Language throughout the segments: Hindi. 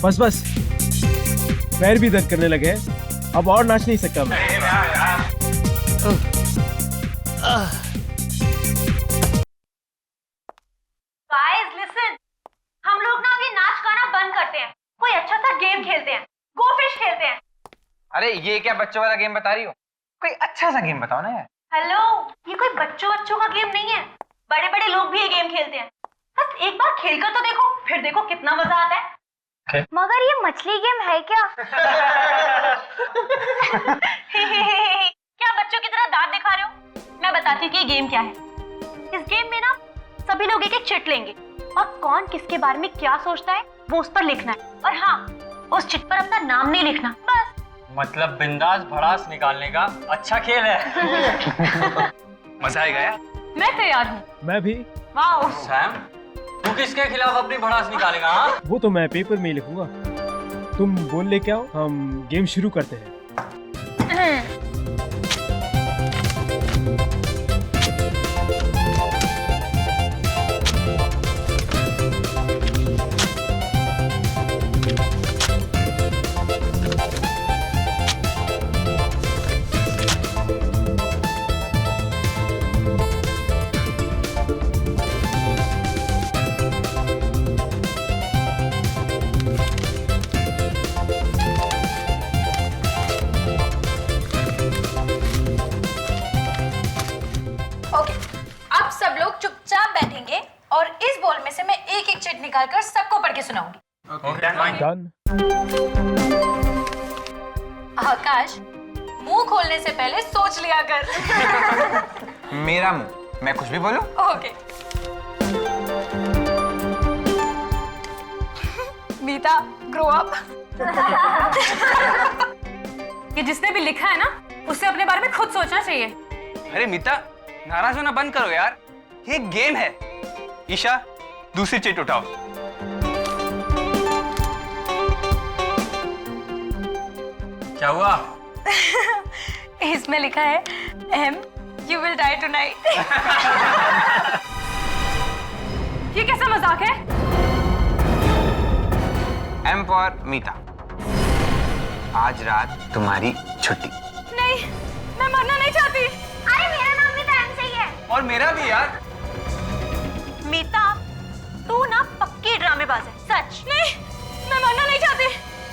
बस बस, पैर भी दर्द करने लगे हैं, अब और नाच नहीं सकता मैं। Guys, listen. हम लोग ना अभी नाच गाना बंद करते हैं, कोई अच्छा सा गेम खेलते हैं, गो फिश खेलते हैं। अरे ये क्या बच्चों वाला गेम बता रही हो? कोई अच्छा सा गेम बताओ ना यार। हेलो, ये कोई बच्चों का गेम नहीं है, बड़े बड़े लोग भी ये गेम खेलते हैं। बस एक बार खेलकर तो देखो, फिर देखो कितना मजा आता है। मगर ये मछली गेम है क्या? क्या बच्चों की तरह दांत दिखा रहे हो? मैं बताती हूँ कि ये गेम क्या है। इस गेम में ना सभी लोग एक एक चिट लेंगे और कौन किसके बारे में क्या सोचता है वो उस पर लिखना है, और हाँ, उस चिट पर अपना नाम नहीं लिखना, बस। मतलब बिंदास भड़ास निकालने का अच्छा खेल है। मजा आएगा यार। मैं तैयार हूँ। मैं भी। वाओ। सैम, तू किसके खिलाफ अपनी भड़ास निकालेगा? हाँ? वो तो मैं पेपर में ही लिखूंगा, तुम बोल लेके आओ, हम गेम शुरू करते हैं। और इस बॉल में से मैं एक एक चिट निकालकर सबको पढ़ के सुनाऊंगी। डन। आकाश, मुंह खोलने से पहले सोच लिया कर। मेरा मुंह, मैं कुछ भी बोलूं? ओके। मीता, ग्रो अप। ये जिसने भी लिखा है ना, उसे अपने बारे में खुद सोचना चाहिए। अरे मीता, नाराज होना बंद करो यार, ये गेम है। ईशा, दूसरी चिट उठाओ। क्या हुआ? इसमें लिखा है M, you will die tonight. ये कैसा मजाक है? एम फॉर मीता, आज रात तुम्हारी छुट्टी। नहीं, मैं मरना नहीं चाहती। अरे मेरा नाम भी तो एम से ही है। और मेरा भी यार। मीता, तू ना पक्की ड्रामेबाज है, सच। नहीं, मैं मरना नहीं चाहती।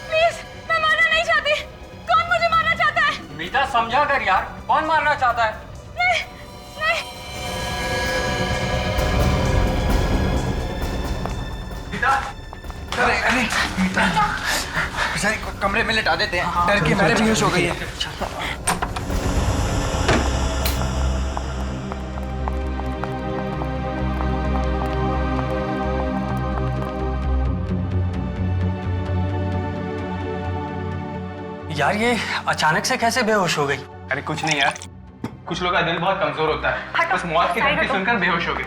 प्लीज, मैं मरना नहीं चाहती। कौन मुझे मारना चाहता है? मीता समझा कर यार, कौन मारना चाहता है? नहीं, नहीं। मीता, अरे मीता, बेचारी कमरे में लिटा देते हैं, डर के मारे बेहोश हो गई है। यार ये अचानक से कैसे बेहोश हो गई? अरे कुछ नहीं यार, कुछ लोगों का दिल बहुत कमजोर होता है, बस मौत की धमकी सुनकर बेहोश हो गई।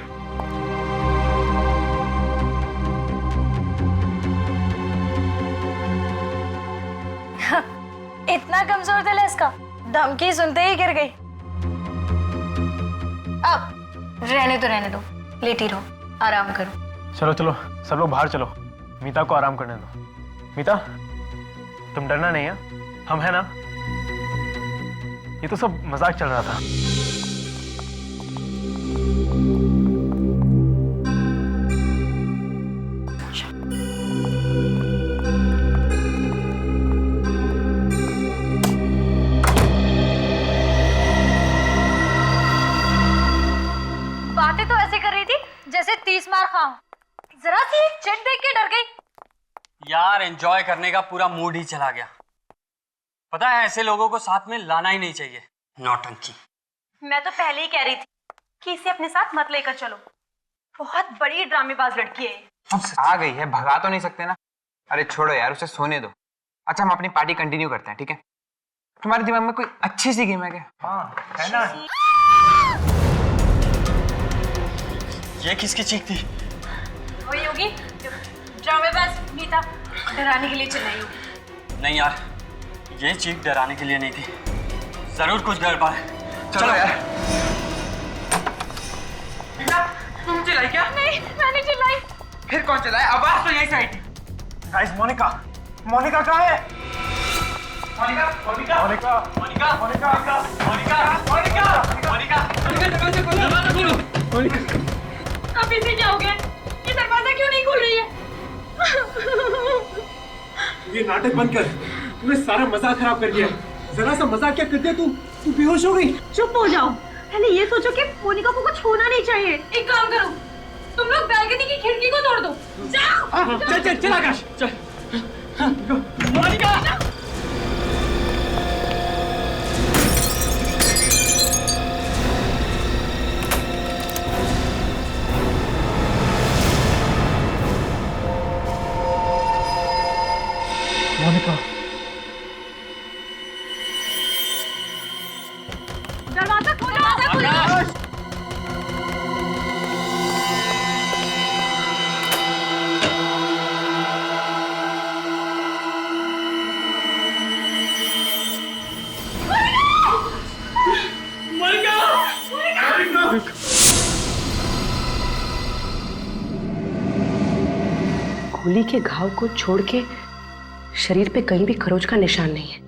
इतना कमजोर दिल है इसका, धमकी सुनते ही गिर गई। अब रहने दो, लेटी रहो, आराम करो। चलो चलो, सब लोग बाहर चलो, मीता को आराम करने दो। मीता, तुम डरना नहीं है, हम है ना? ये तो सब मजाक चल रहा था। बातें तो ऐसे कर रही थी जैसे 30 मार खाऊं। जरा सी चिट देख के डर गई। यार एंजॉय करने का पूरा मूड ही चला गया। पता है, ऐसे लोगों को साथ में लाना ही नहीं चाहिए, नौटंकी। मैं तो पहले ही कह रही थी कि इसे अपने साथ मत लेकर चलो, बहुत बड़ी ड्रामेबाज लड़की है। आ गई है, भगा तो नहीं सकते ना। अरे छोड़ो यार, उसे सोने दो। अच्छा, हम अपनी पार्टी कंटिन्यू करते हैं, ठीक है? तुम्हारे दिमाग में कोई अच्छी सी गेम है क्या? हाँ, है ना? ये किसकी चीख थी? वही होगी, ड्रामेबाज मीता डराने के लिए चिल्लाई होगी। नहीं यार, ये चीख डराने के लिए नहीं थी, जरूर कुछ गड़बड़ है। चलो यार। तुम चिल्लाई क्या? नहीं, मैंने चिल्लाई। फिर कौन चलाया? आवाज तो यहीं से आई थी। गाइस, मोनिका, मोनिका कहाँ है? मोनिका मोनिका मोनिका मोनिका मोनिका मोनिका मोनिका मोनिका दरवाजा खोलो। आप इसे क्या हो गया? ये दरवाजा क्यों नहीं खुल रही है? ये नाटक बंद कर, तूने सारा मजाक खराब कर दिया। जरा सा मजाक क्या कर दिया तू बेहोश हो गई। चुप हो जाओ। पहले ये सोचो कि मोनिका को कुछ होना नहीं चाहिए। एक काम करो, तुम लोग बैल्कनी की खिड़की को तोड़ दो। जाओ। चल चल चल आकाश चल। मोनिका मोनिका दरवाजा खोलो। आकाश गोली के घाव को छोड़ के शरीर पे कहीं भी खरोच का निशान नहीं है।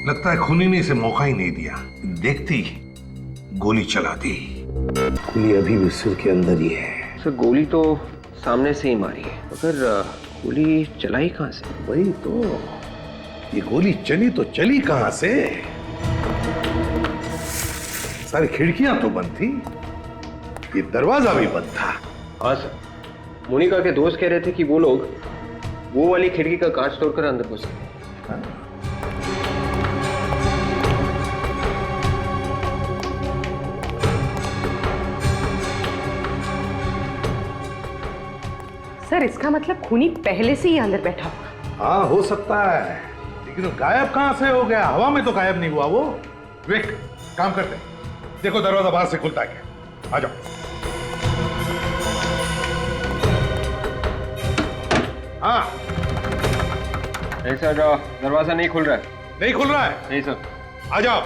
लगता है खूनी ने इसे मौका ही नहीं दिया, देखती गोली चला दी। गोली अभी भी सिर के अंदर ही है। सर गोली तो सामने से ही मारी है, मगर गोली चलाई कहाँ से? वही तो, ये गोली चली तो चली कहां से? सारी खिड़कियां तो बंद थी, ये दरवाजा भी बंद था। हाँ सर, मोनिका के दोस्त कह रहे थे कि वो लोग वो वाली खिड़की का कांच तोड़कर अंदर घुस गए। सर इसका मतलब खूनी पहले से ही अंदर बैठा हुआ। हाँ हो सकता है, लेकिन वो गायब कहां से हो गया? हवा में तो गायब नहीं हुआ वो। विक, काम करते हैं, देखो दरवाजा बाहर से खुलता है क्या। आ जाओ। हाँ नहीं सर, दरवाजा नहीं खुल रहा है। नहीं खुल रहा है? नहीं सर। आ जाओ।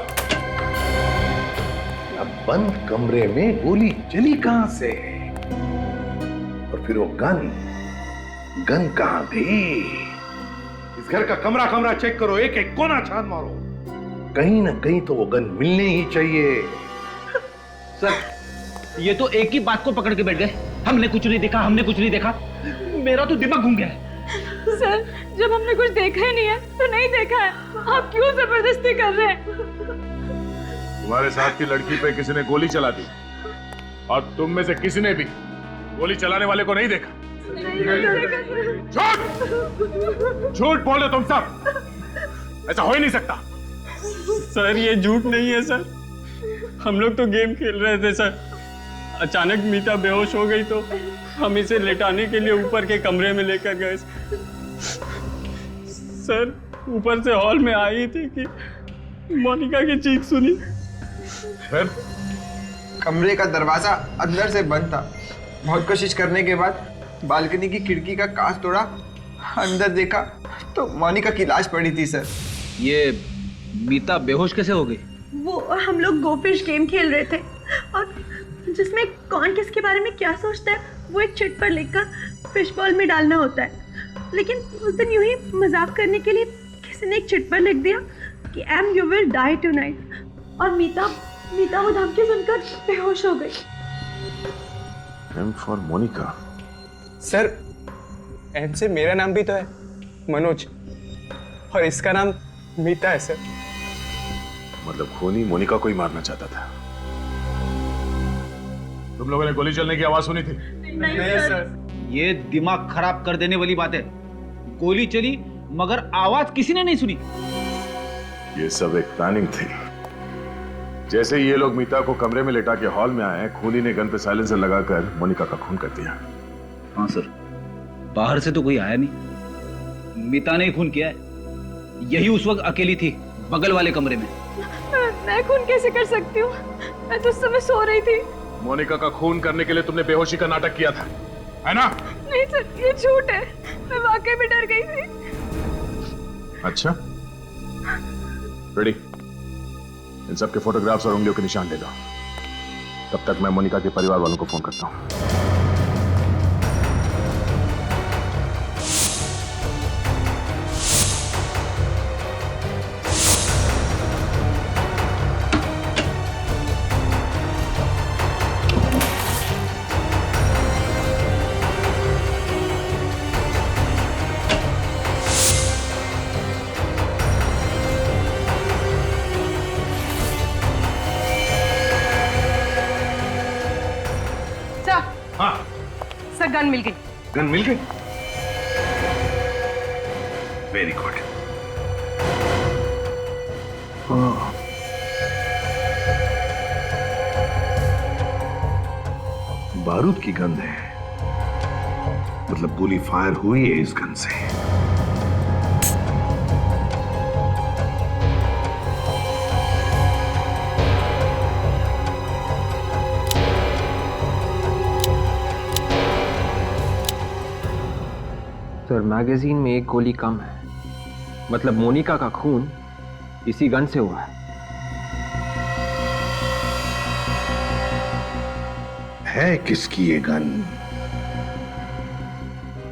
अब बंद कमरे में गोली चली कहां से? और फिर वो गन कहां गई? इस घर का कमरा कमरा चेक करो, एक एक कोना छान मारो, कहीं ना कहीं तो वो गन मिलने ही चाहिए। सर ये तो एक ही बात को पकड़ के बैठ गए, हमने कुछ नहीं देखा, हमने कुछ नहीं देखा। मेरा तो दिमाग घूम गया है। सर जब हमने कुछ देखा ही नहीं है तो नहीं देखा है, आप क्यों जबरदस्ती कर रहे हैं? तुम्हारे साथ की लड़की पे किसी ने गोली चला दी और तुम में से किसी ने भी गोली चलाने वाले को नहीं देखा। झूठ झूठ बोल रहे तुम सब, ऐसा हो ही नहीं सकता। सर ये झूठ नहीं है सर, हम लोग तो गेम खेल रहे थे सर। अचानक मीता बेहोश हो गई तो हम इसे लेटाने के लिए ऊपर के कमरे में लेकर गए। सर ऊपर से हॉल में आई थी कि मोनिका की चीख सुनी। फिर कमरे का दरवाजा अंदर से बंद था, बहुत कोशिश करने के बाद बालकनी की खिड़की का कांच तोड़ा, अंदर देखा तो मोनिका की लाश पड़ी थी सर। ये मीता बेहोश कैसे हो गई? वो हम लोग गोफिश गेम खेल रहे थे और जिसमें कौन किसके बारे में क्या सोचता है वो एक चिट पर लिखकर फिश बॉल में डालना होता है। लेकिन उस दिन यूं ही मजाक करने के लिए किसी ने एक चिट पर लिख दिया कि M you will die tonight, और मीता वो धमकी सुनकर बेहोश हो गई। M for Monika. Sir M से मेरा नाम भी तो है, मनोज, और इसका नाम मीता है सर। मतलब खूनी मोनिका को ही मारना चाहता था। तुम लोगों ने गोली चलने की आवाज सुनी थी? नहीं सर। ये दिमाग खराब कर देने वाली बात है। गोली चली मगर आवाज किसी ने नहीं सुनी। ये सब एक प्लानिंग थी। जैसे ही ये लोग मीता को कमरे में लेटा के हॉल में आए, खूनी ने गन पे साइलेंसर लगाकर मोनिका का खून कर दिया। हाँ सर, बाहर से तो कोई आया नहीं, मीता ने ही खून किया है। यही उस वक्त अकेली थी बगल वाले कमरे में। मैं खून कैसे कर सकती हूँ? मैं तो उस समय सो रही थी। मोनिका का खून करने के लिए तुमने बेहोशी का नाटक किया था, है ना? नहीं सर, ये झूठ है, मैं वाकई में डर गई थी। अच्छा, रेडी। इन सब के फोटोग्राफ्स और उंगलियों के निशान ले लो। तब तक मैं मोनिका के परिवार वालों को फोन करता हूँ। गन मिल गई। गन मिल गई? Very good. बारूद की गंध है, मतलब गोली फायर हुई है इस गन से। सर मैगजीन में एक गोली कम है, मतलब मोनिका का खून इसी गन से हुआ है किसकी ये गन?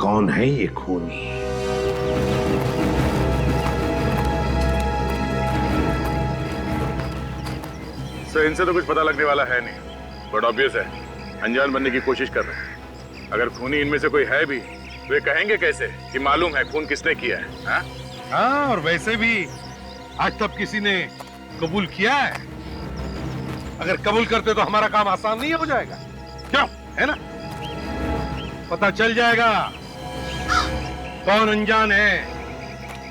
कौन है ये खूनी? सर इनसे तो कुछ पता लगने वाला है नहीं, बट ऑब्वियस है अनजान बनने की कोशिश कर रहे हैं। अगर खूनी इनमें से कोई है भी वे कहेंगे कैसे कि मालूम है खून किसने किया है? हाँ? हाँ, और वैसे भी आज तक किसी ने कबूल किया है? अगर कबूल करते तो हमारा काम आसान नहीं हो जाएगा? क्यों, है ना? पता चल जाएगा कौन अनजान है,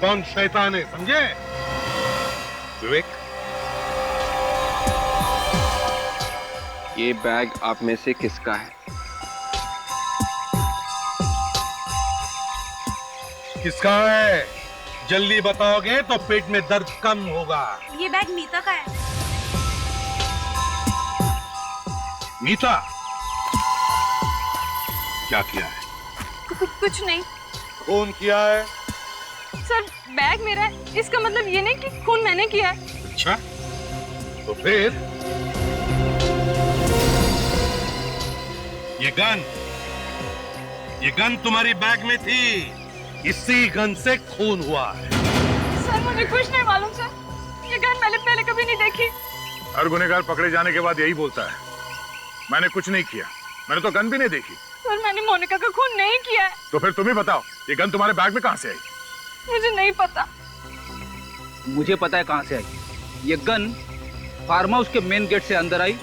कौन शैतान है, समझे? विवेक, ये बैग आप में से किसका है? किसका है? जल्दी बताओगे तो पेट में दर्द कम होगा। ये बैग मीता का है। मीता, क्या किया है? कुछ नहीं कौन किया है? सर, बैग मेरा है, इसका मतलब ये नहीं कि खून मैंने किया है। अच्छा, तो फिर ये गन तुम्हारी बैग में थी, इसी गन से खून हुआ है। सर मुझे कुछ नहीं मालूम सर, ये गन मैंने पहले कभी नहीं देखी। हर गुनहगार पकड़े जाने के बाद यही बोलता है, मैंने कुछ नहीं किया, मैंने तो गन भी नहीं देखी। सर मैंने मोनिका का खून नहीं किया है। तो फिर तुम ही बताओ ये गन तुम्हारे बैग में कहां से आई? मुझे नहीं पता। मुझे पता है कहां से आई। ये गन फार्म हाउस के मेन गेट से अंदर आई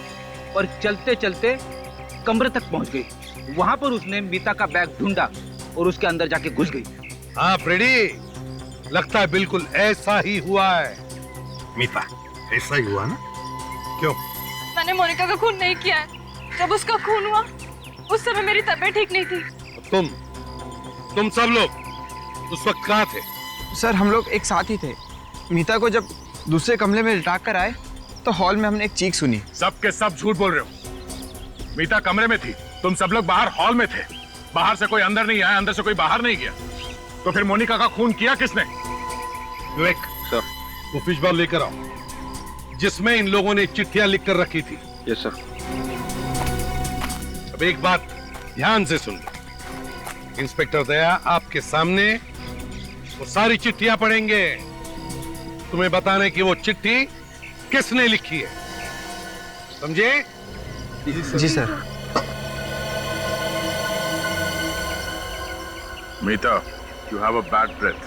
और चलते चलते कमरे तक पहुंच गई। वहां पर उसने मीता का बैग ढूंढा और उसके अंदर जाके घुस गई। हाँ फ्रेडी, लगता है बिल्कुल ऐसा ही हुआ है। मीता, ऐसा ही हुआ ना? क्यों? मैंने मोनिका का खून नहीं किया है। जब उसका खून हुआ उस समय मेरी तबीयत ठीक नहीं थी। तुम सब लोग उस वक्त कहाँ थे? सर हम लोग एक साथ ही थे। मीता को जब दूसरे कमरे में लिटा कर आए तो हॉल में हमने एक चीख सुनी। सब के सब झूठ बोल रहे हो। मीता कमरे में थी, तुम सब लोग बाहर हॉल में थे। बाहर से कोई अंदर नहीं आया, अंदर से कोई बाहर नहीं गया। तो फिर मोनिका का खून किया किसने? विवेक सर। वो फिश बॉल लेकर आओ जिसमें इन लोगों ने चिट्ठियां लिख कर रखी थी। Yes sir. अब एक बात ध्यान से सुन लो। इंस्पेक्टर दया आपके सामने वो सारी चिट्ठियां पढ़ेंगे। तुम्हें बताने की वो चिट्ठी किसने लिखी है, समझे? जी sir. Meeta, you have a bad breath.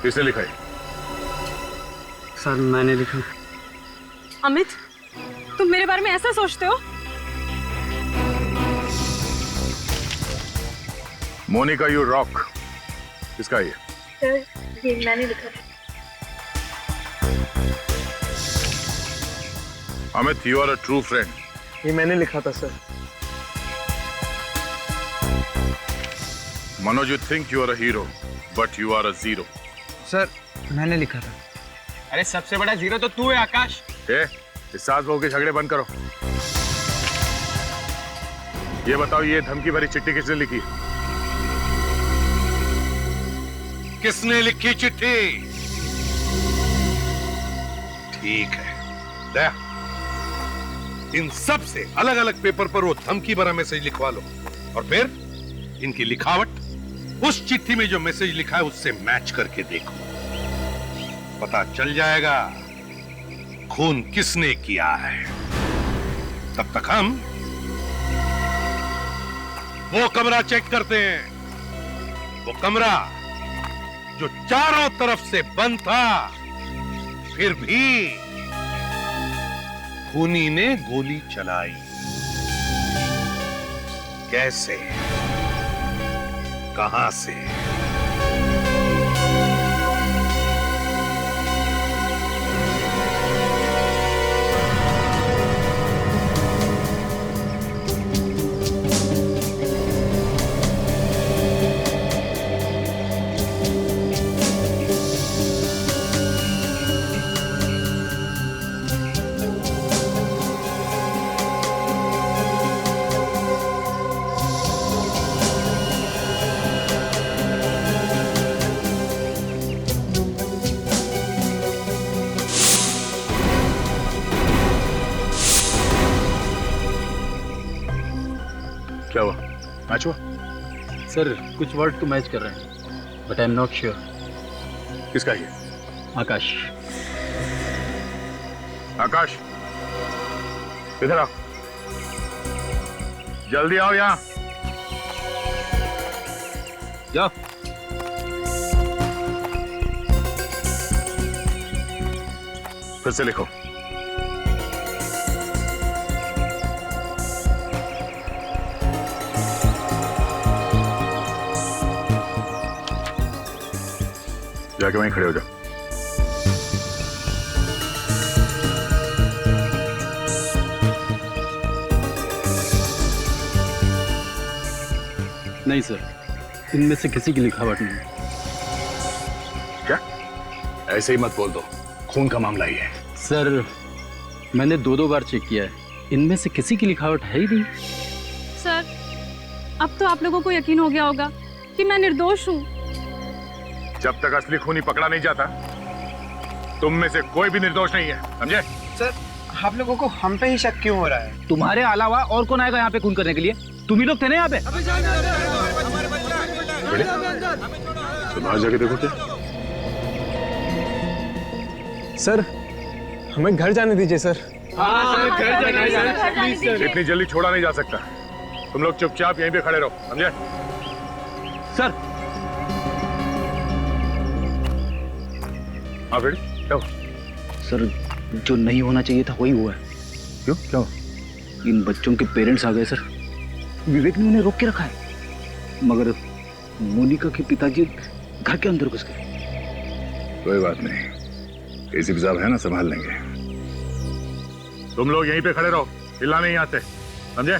किसने लिखा है? सर मैंने लिखा। अमित, तुम मेरे बारे में ऐसा सोचते हो? मोनिका यू रॉक, किसका ये? सर ये मैंने लिखा। Amit, you are a true friend. ये मैंने लिखा था sir. Manoj, you think you are a hero, but you are a zero. Sir मैंने लिखा था। अरे सबसे बड़ा जीरो तो तू है आकाश। इस सास बहू के झगड़े बंद करो। ये बताओ ये धमकी भरी चिट्ठी किसने लिखी? किसने लिखी चिट्ठी? ठीक है दया, इन सब से अलग अलग पेपर पर वो धमकी भरा मैसेज लिखवा लो और फिर इनकी लिखावट उस चिट्ठी में जो मैसेज लिखा है उससे मैच करके देखो। पता चल जाएगा खून किसने किया है। तब तक हम वो कमरा चेक करते हैं, वो कमरा जो चारों तरफ से बंद था, फिर भी खूनी ने गोली चलाई। कैसे? कहां से? क्या हुआ? मैच हुआ? सर कुछ वर्ड तो मैच कर रहे हैं, but I am not sure. किसका ये? आकाश। आकाश, इधर आओ, जल्दी आओ यहाँ। जाओ। फिर से लिखो। जाके वहीं खड़े हो जाओ। नहीं सर, इनमें से किसी की लिखावट नहीं। क्या? ऐसे ही मत बोल दो, खून का मामला ही है। सर मैंने दो बार चेक किया है, इनमें से किसी की लिखावट है ही नहीं। सर अब तो आप लोगों को यकीन हो गया होगा कि मैं निर्दोष हूँ। जब तक असली खूनी पकड़ा नहीं जाता, तुम में से कोई भी निर्दोष नहीं है, समझे? सर, आप लोगों को हम पे ही शक क्यों हो रहा है? तुम्हारे अलावा और कौन आएगा यहाँ पे खून करने के लिए? तुम ही लोग थे ना यहाँ पे। तुम बाहर जाके देखो क्या। सर हमें घर जाने दीजिए सर। इतनी जल्दी छोड़ा नहीं जा सकता। तुम लोग चुपचाप यहीं पे खड़े रहो, समझे? सर हाँ बेटी, क्या हुआ? सर जो नहीं होना चाहिए था वही हुआ है। क्यों? क्या हुआ? इन बच्चों के पेरेंट्स आ गए सर। विवेक ने उन्हें रोक के रखा है, मगर मोनिका के पिताजी घर के अंदर घुस गए। कोई बात नहीं, एसीपी साहब है ना, संभाल लेंगे। तुम लोग यहीं पे खड़े रहो, हिलना नहीं आते, समझे?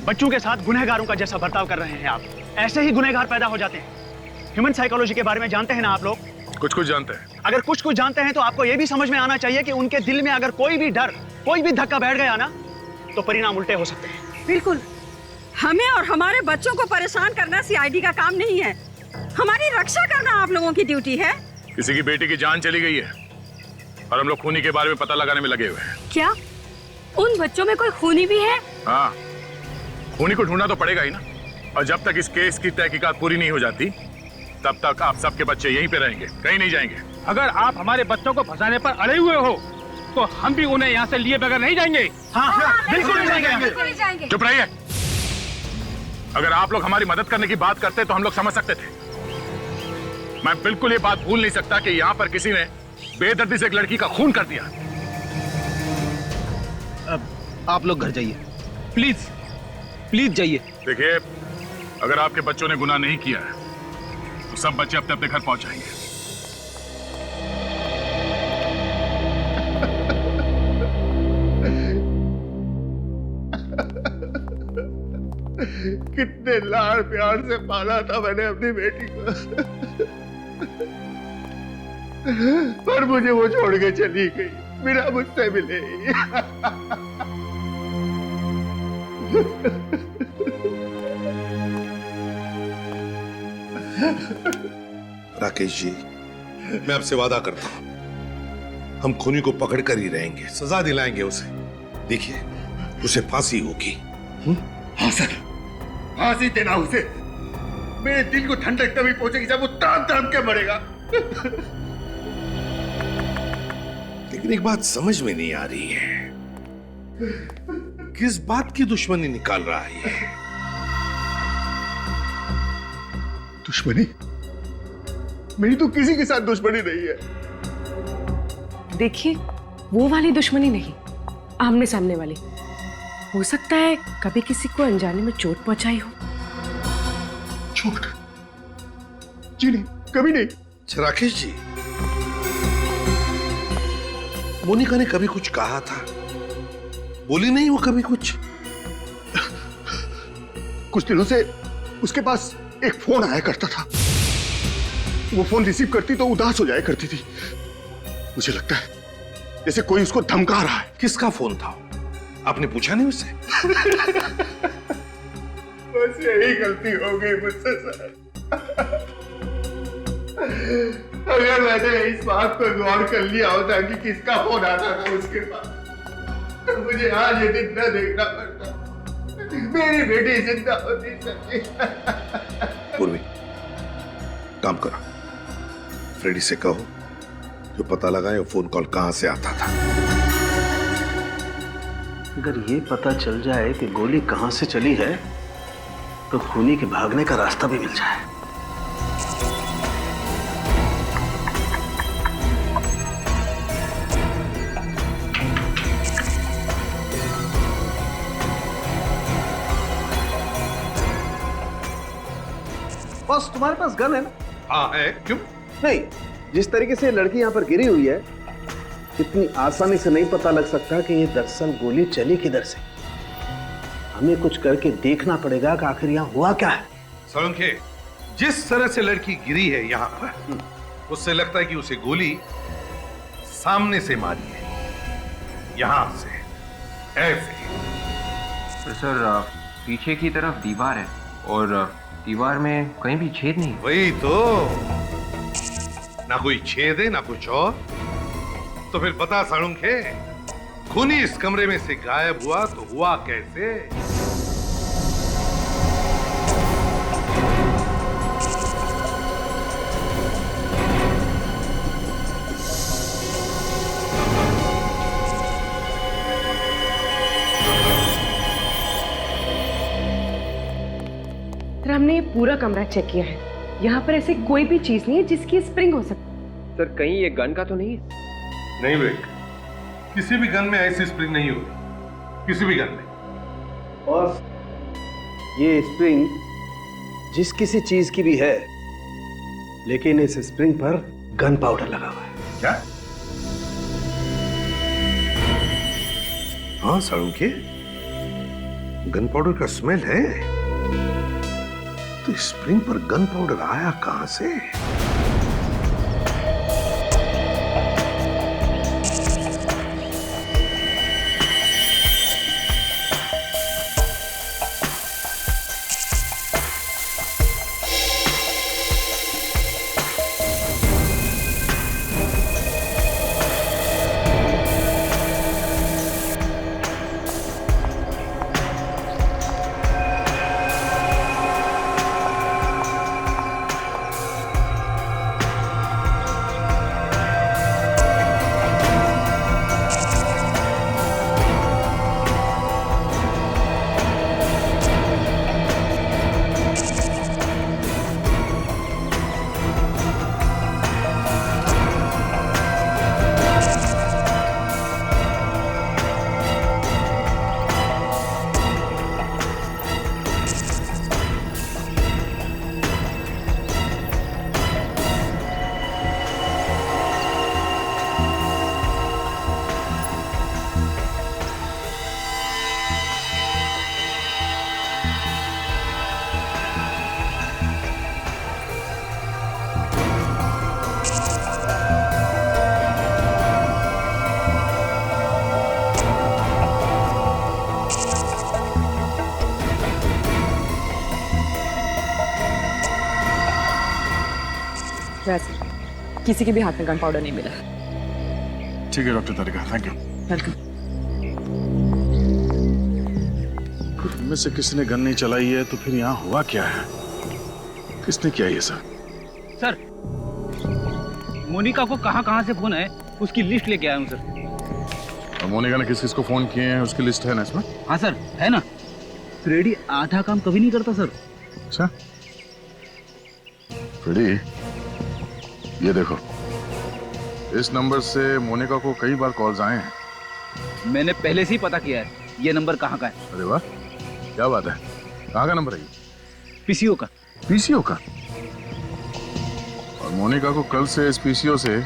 बच्चों के साथ गुनहगारों का जैसा बर्ताव कर रहे हैं आप, ऐसे ही गुनहगार पैदा हो जाते हैं। ह्यूमन साइकोलॉजी के बारे में जानते हैं ना आप लोग? कुछ कुछ जानते हैं। अगर कुछ कुछ जानते हैं तो आपको यह भी समझ में आना चाहिए कि उनके दिल में अगर कोई भी डर, कोई भी धक्का बैठ गया ना, तो परिणाम उल्टे हो सकते हैं। बिल्कुल, हमें और हमारे बच्चों को परेशान करना सीआईडी का काम नहीं है। हमारी रक्षा करना आप लोगों की ड्यूटी है। किसी की बेटी की जान चली गई है और हम लोग खूनी के बारे में पता लगाने में लगे हुए हैं। क्या उन बच्चों में कोई खूनी भी है? हाँ, खूनी को ढूंढना तो पड़ेगा ही ना। और जब तक इस केस की तहकीकात पूरी नहीं हो जाती, तब तक आप सबके बच्चे यहीं पे रहेंगे, कहीं नहीं जाएंगे। अगर आप हमारे बच्चों को फंसाने पर अड़े हुए हो, तो हम भी उन्हें यहाँ से लिए बगैर नहीं जाएंगे। हाँ, बिल्कुल नहीं जाएंगे। चुप रहिए। अगर आप लोग हमारी मदद करने की बात करते तो हम लोग समझ सकते थे। मैं बिल्कुल ये बात भूल नहीं सकता कि यहाँ पर किसी ने बेदर्दी से एक लड़की का खून कर दिया। अब आप लोग घर जाइए, प्लीज प्लीज जाइए। देखिए, अगर आपके बच्चों ने गुनाह नहीं किया है तो सब बच्चे अपने अपने घर पहुंच जाएंगे। कितने लाड़ प्यार से पाला था मैंने अपनी बेटी को, पर मुझे वो छोड़ के चली गई, बिना मुझसे मिले। राकेश जी, मैं आपसे वादा करता हूं, हम खूनी को पकड़ कर ही रहेंगे, सजा दिलाएंगे उसे। देखिए, उसे फांसी होगी। हाँ सर, फांसी देना उसे। मेरे दिल को ठंडक तभी पहुंचेगी जब वो ताम ताम के मरेगा। लेकिन एक बात समझ में नहीं आ रही है, किस बात की दुश्मनी निकाल रहा है ये? दुश्मनी? मेरी तो किसी के साथ दुश्मनी नहीं है। देखिए, वो वाली दुश्मनी नहीं, आमने सामने वाली। हो सकता है कभी किसी को अनजाने में चोट पहुंचाई हो। झूठ। जी नहीं, कभी नहीं। राकेश जी, मोनिका ने कभी कुछ कहा था? बोली नहीं वो कभी कुछ? कुछ दिनों से उसके पास एक फोन आया करता था। वो फोन रिसीव करती तो उदास हो जाया करती थी। मुझे लगता है जैसे कोई उसको धमका रहा है। किसका फोन था? आपने पूछा नहीं उससे? बस यही गलती हो गई मुझसे सर। अगर मैंने इस बात पर गौर कर लिया होता कि किसका फोन आता था उसके पास, तो मुझे आज ये दिन न देखना पड़ता। मेरी बेटी जिंदा होती सर। पूर्वी, काम करो, फ्रेडी से कहो जो पता लगाए वो फोन कॉल कहां से आता था। अगर ये पता चल जाए कि गोली कहां से चली है तो खूनी के भागने का रास्ता भी मिल जाए। बस तुम्हारे पास गन है ना? हाँ है। क्यों नहीं, जिस तरीके से लड़की यहाँ पर गिरी हुई है, इतनी आसानी से नहीं पता लग सकता कि ये दरअसल गोली चली किधर से। हमें कुछ करके देखना पड़ेगा कि आखिर यहाँ हुआ क्या है। सोलंके, जिस तरह से लड़की गिरी है यहाँ पर, उससे लगता है कि उसे गोली सामने से मारी है, यहां से, ऐसे। तो सर पीछे की तरफ दीवार है और दीवार में कहीं भी छेद नहीं। वही तो, ना कोई छेद है ना कुछ और। तो फिर बता साळुंखे, खूनी इस कमरे में से गायब हुआ तो हुआ कैसे? सर, हमने ये पूरा कमरा चेक किया है। यहाँ पर ऐसी कोई भी चीज नहीं है जिसकी स्प्रिंग हो सकती। सर कहीं ये गन का तो नहीं है? नहीं विवेक, किसी भी गन में ऐसी स्प्रिंग नहीं होगी, किसी भी गन में। और ये स्प्रिंग जिस किसी चीज की भी है, लेकिन इस स्प्रिंग पर गन पाउडर लगा हुआ है। क्या? हाँ साळुंखे, गन पाउडर का स्मेल है। तो स्प्रिंग पर गन पाउडर आया कहां से? वैसे किसी के भी हाथ में गन पाउडर नहीं मिला। ठीक है doctor Tarika, thank you. Welcome. इनमें से किसी ने गन नहीं चलाई है तो फिर यहाँ हुआ क्या है? किसने किया ये सब? सर मोनिका को कहाँ से फोन है उसकी लिस्ट लेके आया हूँ सर। और मोनिका ने किस किस को फोन किए हैं उसकी लिस्ट है ना इसमें? हाँ सर है ना। फ्रेडी आधा काम कभी नहीं करता सर। अच्छा फ्रेडी, ये देखो, इस नंबर से मोनिका को कई बार कॉल्स आए हैं। मैंने पहले से ही पता किया है ये नंबर कहाँ का है। अरे वाह, क्या बात है। कहाँ का नंबर है ये? पीसीओ का। पीसीओ का? और मोनिका को कल से इस पीसीओ से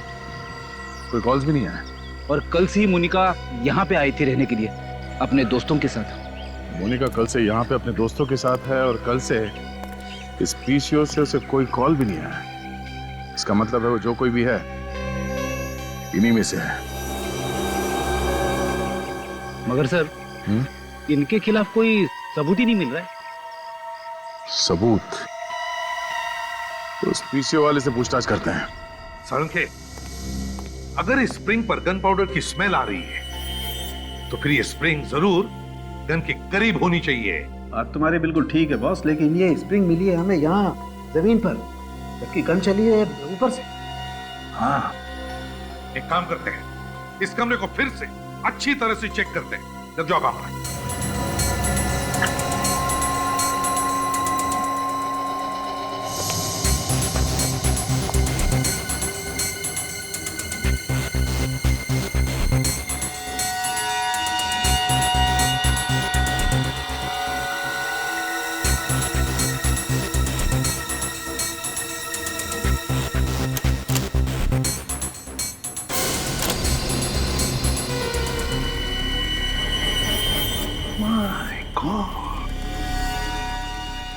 कोई कॉल्स भी नहीं आया। और कल से ही मोनिका यहाँ पे आई थी रहने के लिए अपने दोस्तों के साथ। मोनिका कल से यहाँ पे अपने दोस्तों के साथ है और कल से इस पीसीओ से उसे कोई कॉल भी नहीं आया। इसका मतलब है वो जो कोई भी है इन्हीं में से है। मगर सर इनके खिलाफ कोई सबूत ही नहीं मिल रहा है। सबूत? तो उस पीसीओ वाले से पूछताछ करते हैं। साळुंखे, अगर इस स्प्रिंग पर गन पाउडर की स्मेल आ रही है तो फिर ये स्प्रिंग जरूर गन के करीब होनी चाहिए। बात तुम्हारी बिल्कुल ठीक है बॉस, लेकिन ये स्प्रिंग मिली है हमें यहाँ जमीन पर, जबकि गन चली है ऊपर से। हाँ, एक काम करते हैं, इस कमरे को फिर से अच्छी तरह से चेक करते हैं। लग जाओ काम पर।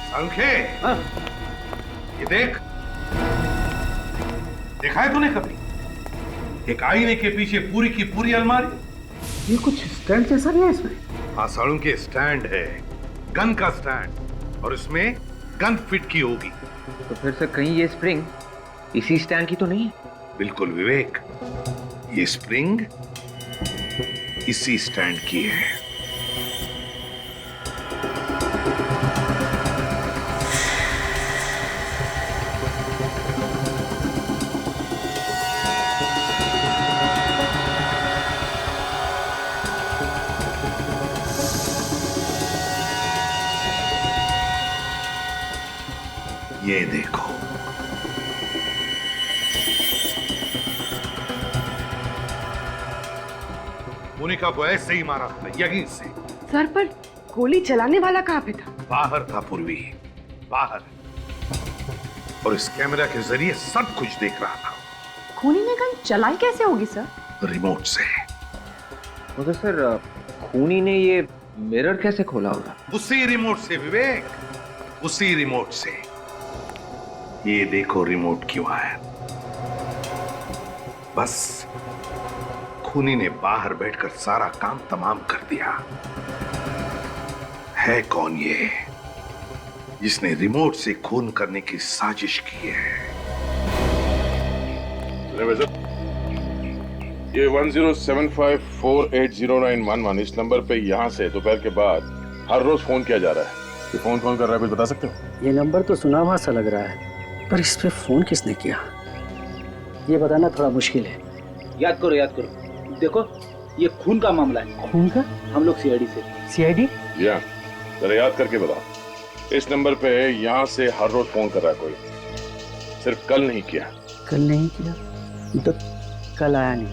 साळुंखे, ये देख, देखा है तूने कभी एक आईने के पीछे पूरी की पूरी अलमारी? ये कुछ स्टैंड जैसा नहीं है इसमें? हाँ साळुंखे, स्टैंड है, गन का स्टैंड, और इसमें गन फिट की होगी। तो फिर से कहीं ये स्प्रिंग इसी स्टैंड की तो नहीं है? बिल्कुल विवेक, ये स्प्रिंग इसी स्टैंड की है। ये देखो, मोनिका को ऐसे ही मारा था, यहीं से। सर पर गोली चलाने वाला कहाँ पे था? बाहर था पूर्वी, बाहर, और इस कैमरा के जरिए सब कुछ देख रहा था। खूनी ने गन चलाई कैसे होगी सर? रिमोट से। मगर सर खूनी ने ये मिरर कैसे खोला होगा? उसी रिमोट से विवेक, उसी रिमोट से। ये देखो रिमोट की वायर। बस खूनी ने बाहर बैठकर सारा काम तमाम कर दिया। है कौन ये जिसने रिमोट से खून करने की साजिश की है? ये 1075480911 इस नंबर पे यहाँ से दोपहर के बाद हर रोज फोन किया जा रहा है। ये फोन कौन कर रहा है, कुछ बता सकते हो? ये नंबर तो सुना हुआ सा लग रहा है, पर इस पे फोन किसने किया ये बताना थोड़ा मुश्किल है। याद करो, याद करो, देखो ये खून का मामला है। खून का? हम लोग सीआईडी से। सीआईडी? या जरा याद करके बताओ। इस नंबर पे यहाँ से हर रोज फोन कर रहा है कोई, सिर्फ कल नहीं किया। कल नहीं किया तो कल आया नहीं,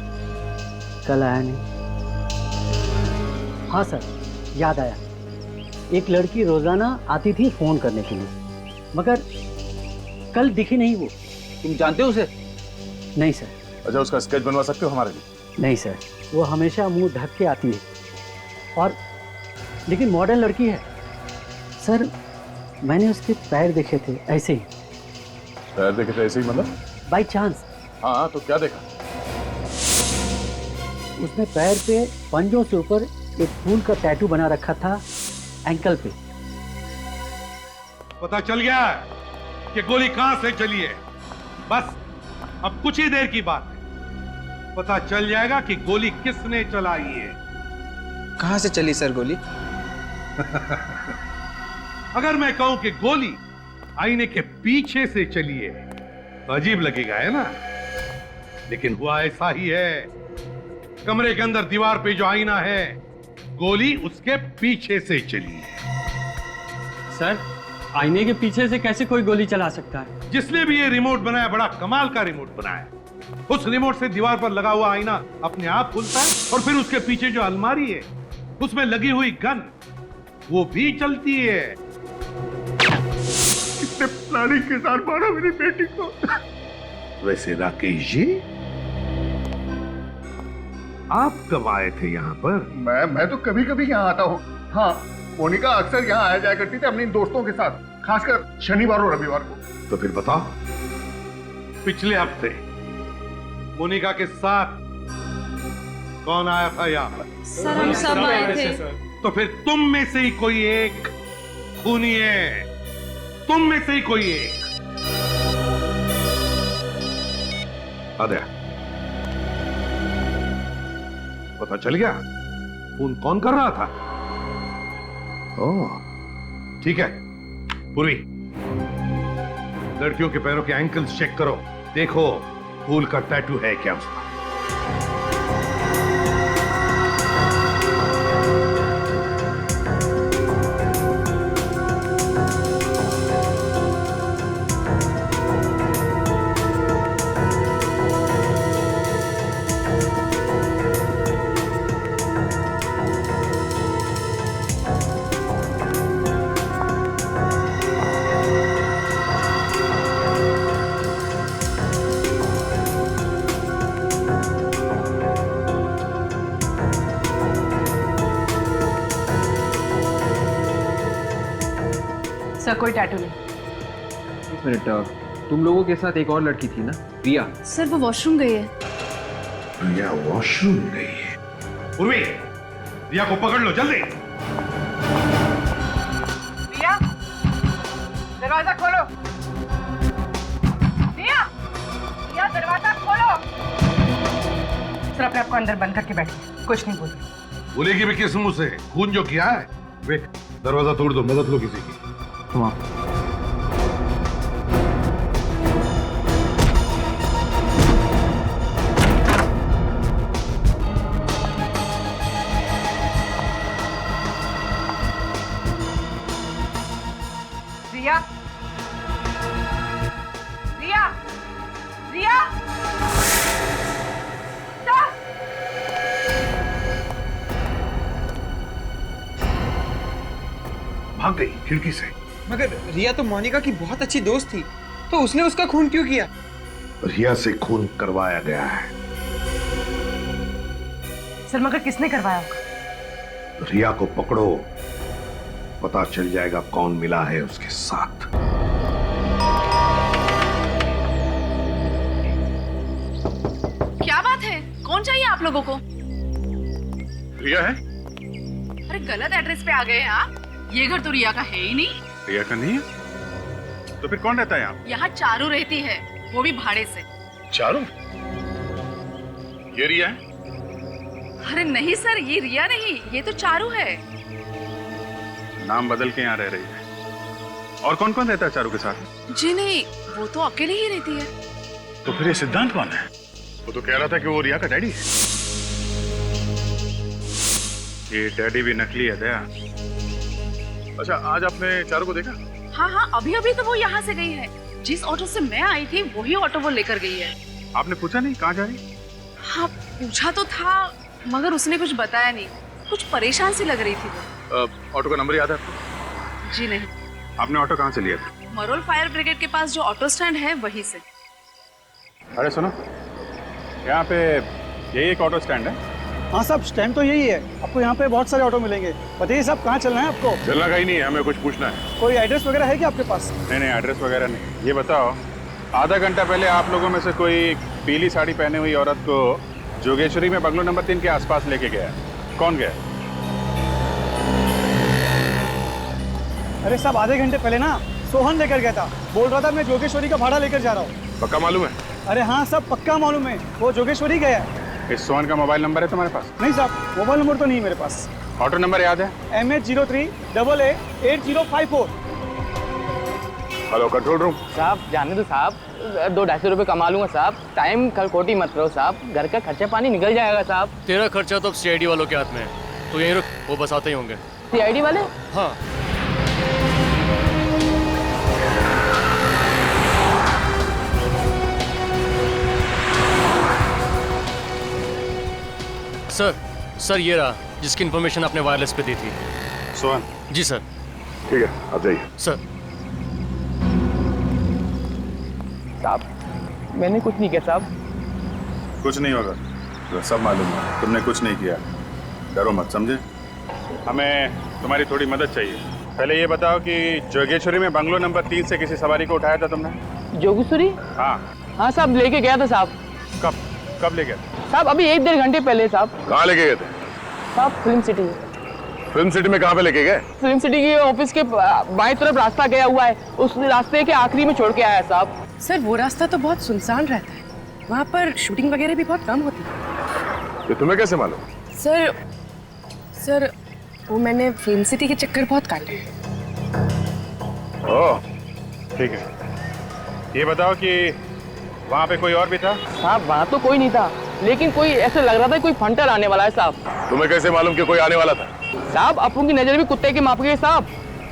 कल आया नहीं। हाँ सर, याद आया, एक लड़की रोजाना आती थी फोन करने के लिए, मगर कल दिखी नहीं वो। तुम जानते हो उसे? नहीं सर। अच्छा, उसका स्केच बनवा सकते हो हमारे लिए? नहीं सर, वो हमेशा मुंह ढक के आती है, और लेकिन मॉडर्न लड़की है सर। मैंने उसके पैर देखे थे ऐसे ही। पैर देखे थे ऐसे ही मतलब? By chance. हाँ, तो क्या देखा? उसने पैर पे पंजों से ऊपर एक फूल का टैटू बना रखा था एंकल पे। पता चल गया कि गोली कहां से चली है। बस अब कुछ ही देर की बात है, पता चल जाएगा कि गोली किसने चलाई है। कहां से चली सर गोली? अगर मैं कहूं कि गोली आईने के पीछे से चली है तो अजीब लगेगा, है ना? लेकिन हुआ ऐसा ही है। कमरे के अंदर दीवार पे जो आईना है, गोली उसके पीछे से चली है। सर, आईने के पीछे से कैसे कोई गोली चला सकता है? जिसने भी ये रिमोट बनाया, बड़ा कमाल का रिमोट बनाया। उस रिमोट से दीवार पर लगा हुआ आईना अपने आप खुलता है, और फिर उसके पीछे जो अलमारी है उसमें लगी हुई गन वो भी चलती है। कितने प्लानिंग के साथ मारा मेरी बेटी को। वैसे राकेश जी, आप कब आए थे यहाँ पर? मैं तो कभी कभी यहाँ आता हूँ। हाँ, मोनिका अक्सर यहाँ आया जाया करती थी अपने दोस्तों के साथ, खासकर शनिवार और रविवार को। तो फिर बताओ, पिछले हफ्ते मोनिका के साथ कौन आया था यहाँ पर? सर हम सब आए थे। तो फिर तुम में से ही कोई एक खूनी है, तुम में से ही कोई एक। अरे पता चल गया फोन कौन कर रहा था? ओह ठीक है, पूर्वी लड़कियों के पैरों के एंकल्स चेक करो, देखो फूल का टैटू है क्या उसका। सर कोई टैटू नहीं। एक मिनट, तुम लोगों के साथ एक और लड़की थी ना, रिया? सर वो वॉशरूम गई है। रिया वॉशरूम गई है? पूर्वी, रिया को पकड़ लो जल्दी। रिया, दरवाजा खोलो। रिया, रिया दरवाजा खोलो। सर अपने आप को अंदर बंद करके बैठिए, कुछ नहीं बोलिए। बोलेगी भी किस मुंह से? खून जो किया है। वे दरवाजा तोड़ दो, मदद लो किसी की। रिया, रिया, रिया, भाग गई खिड़की से। मगर रिया तो मोनिका की बहुत अच्छी दोस्त थी, तो उसने उसका खून क्यों किया? रिया से खून करवाया गया है। सर मगर किसने करवाया होगा? रिया को पकड़ो, पता चल जाएगा कौन मिला है उसके साथ। क्या बात है, कौन चाहिए आप लोगों को? रिया है? अरे गलत एड्रेस पे आ गए हैं आप। ये घर तो रिया का है ही नहीं। रिया का नहीं है? तो फिर कौन रहता है यहाँ? यहाँ चारू रहती है, वो भी भाड़े से। चारू? ये रिया है? अरे नहीं सर, ये रिया नहीं, ये तो चारू है। नाम बदल के यहाँ रह रही है। और कौन कौन रहता है चारू के साथ? जी नहीं, वो तो अकेले ही रहती है। तो फिर ये सिद्धांत कौन है? वो तो कह रहा था कि वो रिया का डैडी है। ये डैडी भी नकली है दया। अच्छा, आज आपने चारू को देखा? हाँ हाँ, अभी अभी तो वो यहाँ से गई है। जिस ऑटो से मैं आई थी वही ऑटो वो लेकर गई है। आपने पूछा नहीं कहाँ जा रही? हाँ पूछा तो था, मगर उसने कुछ बताया नहीं। कुछ परेशान सी लग रही थी वो। ऑटो का नंबर याद है आपको? जी नहीं। आपने ऑटो कहाँ से लिया था? मरोल फायर ब्रिगेड के पास जो ऑटो स्टैंड है वहीं से। अरे सुनो, यहाँ पे यही एक ऑटो स्टैंड है। हाँ साहब, स्टैंड तो यही है। आपको यहाँ पे बहुत सारे ऑटो मिलेंगे। बताइए साहब, कहाँ चलना है आपको? चलना कहीं नहीं है, हमें कुछ पूछना है। कोई एड्रेस वगैरह है क्या आपके पास? नहीं, एड्रेस वगैरह नहीं। ये बताओ, आधा घंटा पहले आप लोगों में से कोई पीली साड़ी पहने हुई औरत को जोगेश्वरी में बंगलो नंबर 3 के आसपास लेके गया, कौन गया? अरे साहब, आधे घंटे पहले ना सोहन लेकर गया था। बोल रहा था मैं जोगेश्वरी का भाड़ा लेकर जा रहा हूँ। पक्का मालूम है? अरे हाँ साहब, पक्का मालूम है, वो जोगेश्वरी गया है। इस सोहन का मोबाइल नंबर है तुम्हारे पास? नहीं साहब, मोबाइल नंबर तो नहीं मेरे पास। ऑटो नंबर याद है? MH03AA8054। Hello control room. साहब जाने दो साहब, 200-250 रुपये कमा लूंगा साहब। टाइम कल खोटी मत करो साहब, घर का खर्चा पानी निकल जाएगा साहब। तेरा खर्चा तो अब CID वालों के हाथ में है, तो यहीं रुक, वो बस आते ही होंगे। CID वाले? हाँ। सर ये रहा जिसकी इन्फॉर्मेशन आपने वायरलेस पे दी थी। सोहन? जी सर। ठीक है, आप जाइए। सर। साहब मैंने कुछ नहीं किया साहब। कुछ नहीं होगा, तो सब मालूम है तुमने कुछ नहीं किया। डरो मत, समझे? हमें तुम्हारी थोड़ी मदद चाहिए। पहले ये बताओ कि जोगेश्वरी में बंगलो नंबर 3 से किसी सवारी को उठाया था तुमने? जोगेश्वरी? हाँ साहब लेके गया था साहब। कब ले गए? साहब अभी 1-1.5 घंटे पहले साहब। कहाँ लेके गए थे? साहब फिल्म सिटी। फिल्म सिटी में कहाँ पे लेके गए? फिल्म सिटी के ऑफिस के बाईं तरफ रास्ता गया हुआ है, उस रास्ते के आखिरी में छोड़ के आया साहब। सर वो रास्ता तो बहुत सुनसान रहता है, वहाँ पर शूटिंग वगैरह भी बहुत कम होती है। ये तुम्हें कैसे मालूम? सर वो मैंने फिल्म सिटी के चक्कर बहुत काटे हैं। ओह ठीक है, ये बताओ कि वहाँ पे कोई और भी था? साहब वहाँ तो कोई नहीं था, लेकिन कोई ऐसे लग रहा था कोई फंटर आने वाला है साहब। तुम्हें कैसे मालूम कि कोई आने वाला था? साहब अपन की नजर भी कुत्ते के माप की है साहब।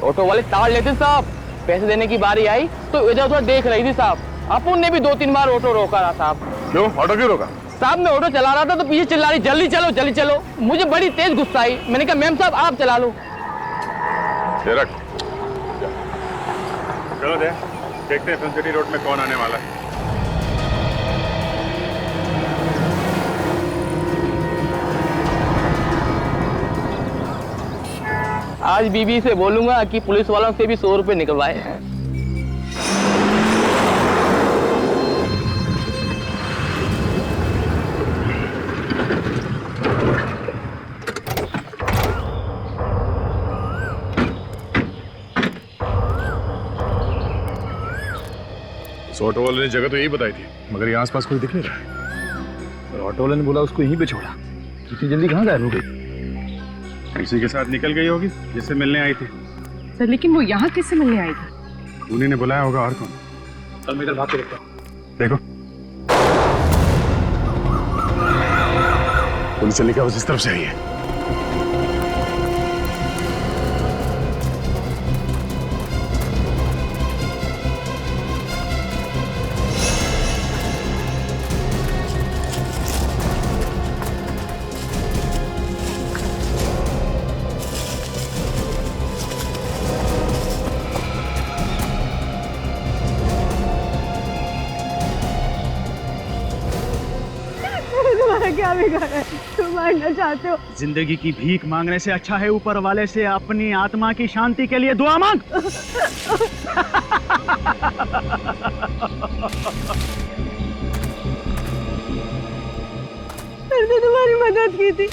ऑटो वाले ताड़ लेते साहब, पैसे देने की बारी आई तो इधर उधर देख रही थी साहब। अपन ने भी 2-3 बार ऑटो रोका था साहब। क्यों? ऑटो क्यों रोका? साहब मैं ऑटो चला रहा था तो पीछे चिल्ला रही जल्दी चलो जल्दी चलो। मुझे बड़ी तेज गुस्सा आई, मैंने कहा मैम साहब आप चला लो। ये रख, चलो देखते हैं फिल्म सिटी रोड में कौन आने वाला है। आज बीबी से बोलूंगा कि पुलिस वालों से भी 100 रुपए निकलवाए हैं। ऑटो वाले ने जगह तो यही बताई थी, मगर यहाँ आसपास कोई दिख नहीं रहा। और ऑटो वाले ने बोला उसको यहीं पे छोड़ा। इतनी जल्दी कहाँ गायब हो गई? किसी के साथ निकल गई होगी जिससे मिलने आई थी। सर लेकिन वो यहाँ किससे मिलने आई थी? उन्हीं ने बुलाया होगा, और कौन? चल मैं इधर भाग के देखता हूँ। देखो पुलिस चली क्या उस तरफ से आई है। क्या बिगाड़ा है? तुम मारना चाहते हो? जिंदगी की भीख मांगने से अच्छा है ऊपर वाले से अपनी आत्मा की शांति के लिए दुआ मांग। मैंने तुम्हारी मदद की थी,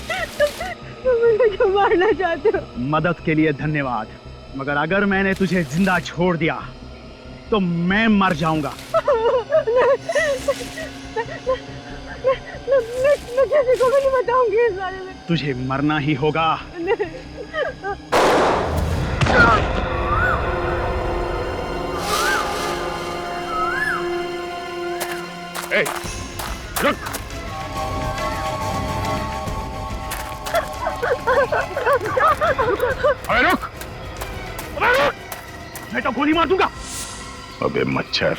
तुम मुझे क्यों मारना चाहते हो? मदद के लिए धन्यवाद, मगर अगर मैंने तुझे जिंदा छोड़ दिया तो मैं मर जाऊंगा। मैं किसी को भी नहीं बताऊंगी इस बारे में। तुझे मरना ही होगा। ए, रुक। अबे रुक, मैं तो गोली मार दूंगा। अबे मच्छर।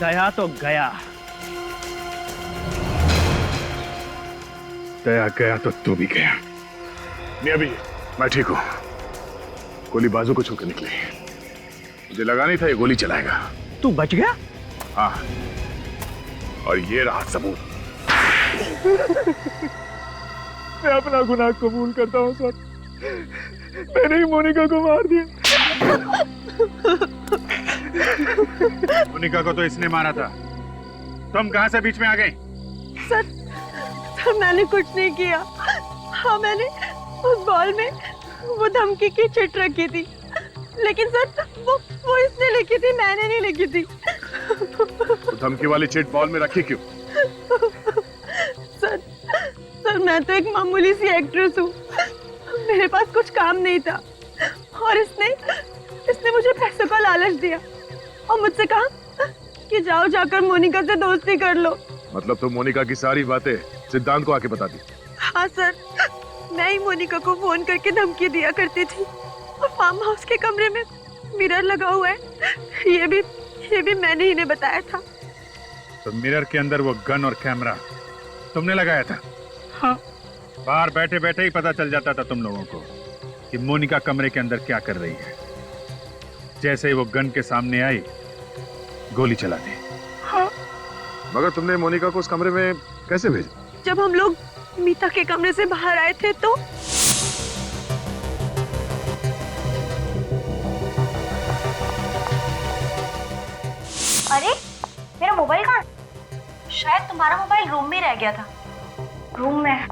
दया तो गया। दया गया तो तू भी गया। नहीं अभी मैं ठीक हूं। गोली बाजू को छूकर निकली, मुझे लगा नहीं था ये गोली चलाएगा। तू बच गया? हाँ, और ये रहा सबूत। मैं अपना गुनाह कबूल करता हूँ सर, मैंने ही मोनिका को मार दिया। मोनिका को तो इसने मारा था, तुम कहां से बीच में आ गई? सर मैंने कुछ नहीं किया। हाँ मैंने उस बॉल में वो धमकी की चिट रखी थी, लेकिन सर वो इसने लिखी थी, मैंने नहीं लिखी थी। तो धमकी वाली चिट बॉल में रखी क्यों? सर मैं तो एक मामूली सी एक्ट्रेस हूँ, मेरे पास कुछ काम नहीं था और इसने मुझे पैसों का लालच दिया और मुझसे कहा कि जाओ जाकर मोनिका से दोस्ती कर लो। मतलब तुम मोनिका की सारी बातें सिद्धांत को आके बता दी? हाँ सर, मैं ही मोनिका को फोन करके धमकी दिया करती थी और फार्म हाउस के कमरे में मिरर लगा हुआ है, ये भी मैंने ही ने बताया था। तो मिरर के अंदर वो गन और कैमरा तुमने लगाया था? हाँ। बाहर बैठे बैठे ही पता चल जाता था तुम लोगों को कि मोनिका कमरे के अंदर क्या कर रही है। जैसे ही वो गन के सामने आई गोली चला दी। हाँ। मगर तुमने मोनिका को उस कमरे में कैसे भेजा? जब हम लोग मीता के कमरे से बाहर आए थे तो अरे मेरा मोबाइल कहाँ? शायद तुम्हारा मोबाइल रूम में रह गया था। रूम में।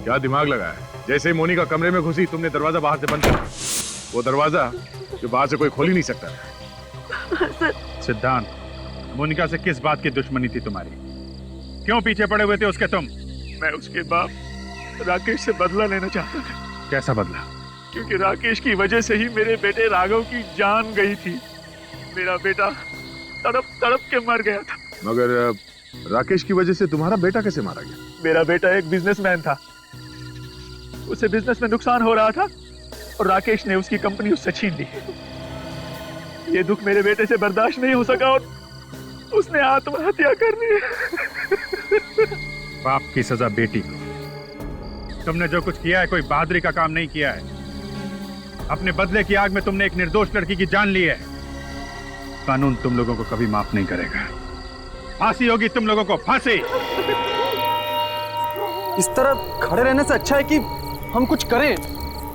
क्या दिमाग लगाया? जैसे ही मोनिका कमरे में घुसी तुमने दरवाजा बाहर से बंद किया। वो दरवाजा जो बाहर से कोई खोल ही नहीं सकता। सिद्धांत, मोनिका से किस बात की दुश्मनी थी तुम्हारी? क्यों पीछे पड़े हुए थे उसके तुम? मैं उसके बाप राकेश से बदला लेना चाहता था। कैसा बदला? क्योंकि राकेश की वजह से ही मेरे बेटे राघव की जान गई थी। मेरा बेटा तड़प तड़प के मर गया था। मगर राकेश की वजह से तुम्हारा बेटा कैसे मारा गया? मेरा बेटा एक बिजनेसमैन था, उसे बिजनेस में नुकसान हो रहा था और राकेश ने उसकी कंपनी उससे छीन ली। ये दुख मेरे बेटे से बर्दाश्त नहीं हो सका और उसने आत्महत्या कर ली। बाप की सजा बेटी को। तुमने जो कुछ किया है कोई बहादुरी का काम नहीं किया है। अपने बदले की आग में तुमने एक निर्दोष लड़की की जान ली है। कानून तुम लोगों को कभी माफ नहीं करेगा। फांसी होगी तुम लोगों को, फांसी। इस तरह खड़े रहने से अच्छा है कि हम कुछ करें।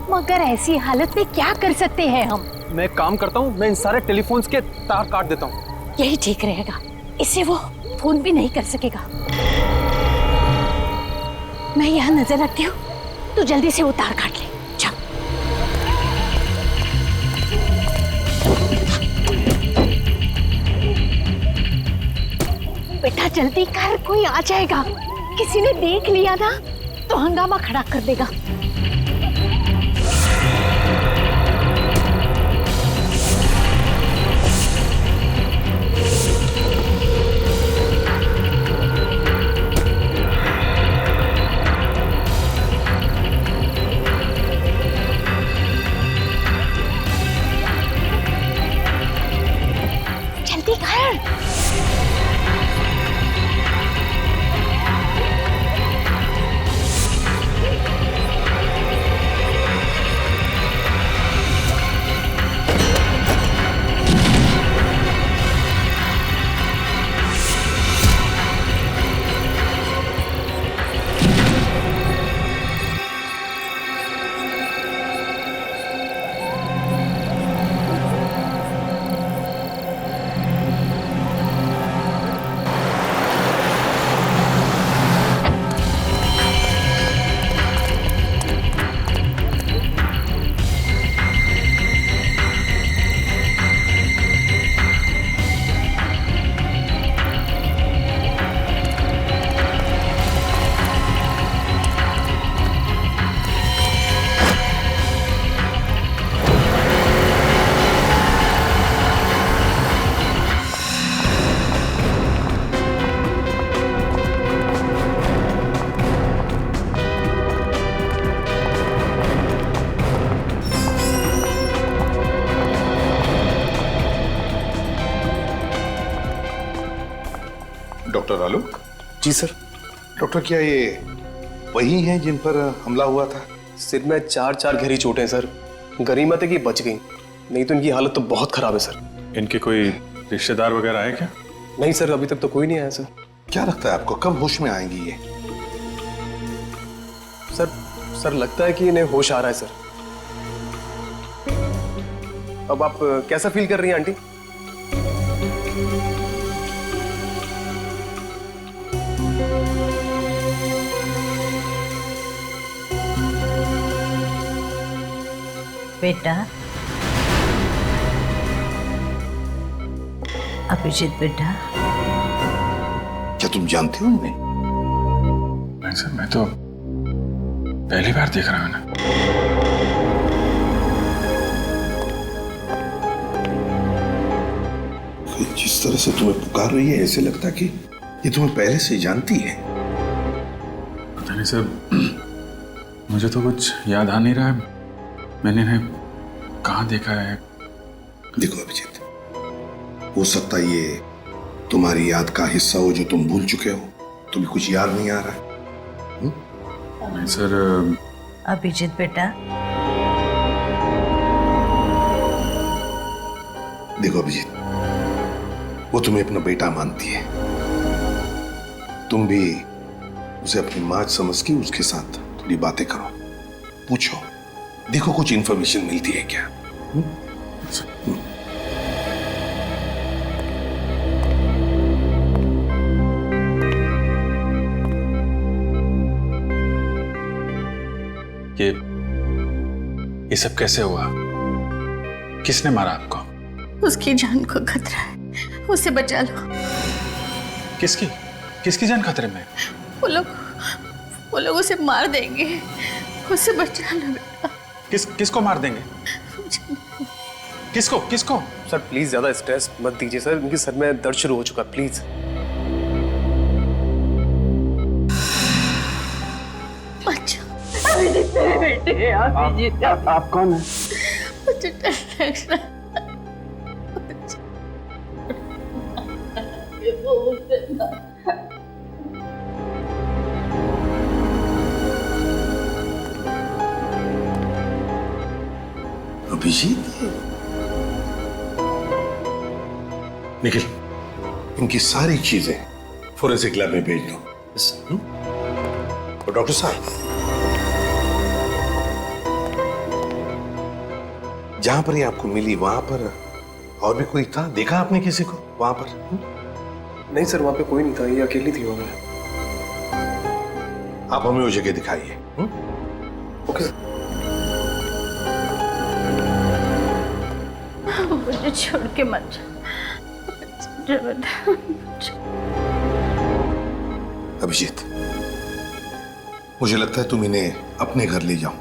मगर ऐसी हालत में क्या कर सकते हैं हम? मैं एक काम करता हूँ, मैं इन सारे टेलीफोन्स के तार काट देता हूँ। यही ठीक रहेगा, इससे वो फोन भी नहीं कर सकेगा। मैं यहाँ नजर रखती हूँ, तू जल्दी से वो तार काट ले। चल। बेटा जल्दी कर, कोई आ जाएगा। किसी ने देख लिया ना तो हंगामा खड़ा कर देगा। जल्दी कर। डॉक्टर आलोक? जी सर। डॉक्टर, क्या ये वही हैं जिन पर हमला हुआ था? सिर में 4 गहरी चोटें हैं सर। गनीमत है कि बच गई, नहीं तो इनकी हालत तो बहुत खराब है सर। इनके कोई रिश्तेदार वगैरह आए क्या? नहीं सर, अभी तक तो कोई नहीं आया सर। क्या लगता है आपको कब होश में आएंगी ये? सर लगता है कि इन्हें होश आ रहा है सर। अब आप कैसा फील कर रही हैं आंटी? बेटा, अभिजीत बेटा, क्या तुम जानते हो उन्हें? नहीं सर, मैं तो पहली बार देख रहा हूं ना। जिस तरह से तुम्हें पुकार रही है ऐसे लगता कि ये तुम्हें पहले से जानती है। पता नहीं सर, मुझे तो कुछ याद आ नहीं रहा है। मैंने इन्हें कहाँ देखा है? देखो अभिजीत, हो सकता है ये तुम्हारी याद का हिस्सा हो जो तुम भूल चुके हो। तुम्हें कुछ याद नहीं आ रहा है। नहीं सर। अभिजीत बेटा, देखो अभिजीत, वो तुम्हें अपना बेटा मानती है, तुम भी उसे अपनी माँ समझ के उसके साथ थोड़ी बातें करो, पूछो, देखो कुछ इंफॉर्मेशन मिलती है क्या। ये सब कैसे हुआ? किसने मारा आपको? उसकी जान को खतरा है, उसे बचा लो। किसकी जान खतरे में? वो लोग उसे मार देंगे, उसे बचा लो बेटा। किसको मार देंगे? किसको? सर प्लीज ज्यादा स्ट्रेस मत दीजिए सर, उनके सर में दर्द शुरू हो चुका, प्लीज। मेरे बेटे आप कौन है? मुझे डर लग रहा अभिजीत, निखिल, इनकी सारी चीजें फोरेंसिक लैब में भेज दो। और डॉक्टर साहब, जहां पर ये आपको मिली वहां पर और भी कोई था? देखा आपने किसी को वहां पर? नहीं सर, वहां पे कोई नहीं था, ये अकेली थी वहां में। आप हमें वो जगह दिखाइए। Okay sir. मुझे छोड़ के मत जा। अभिजीत, मुझे लगता है तुम इन्हें अपने घर ले जाओ,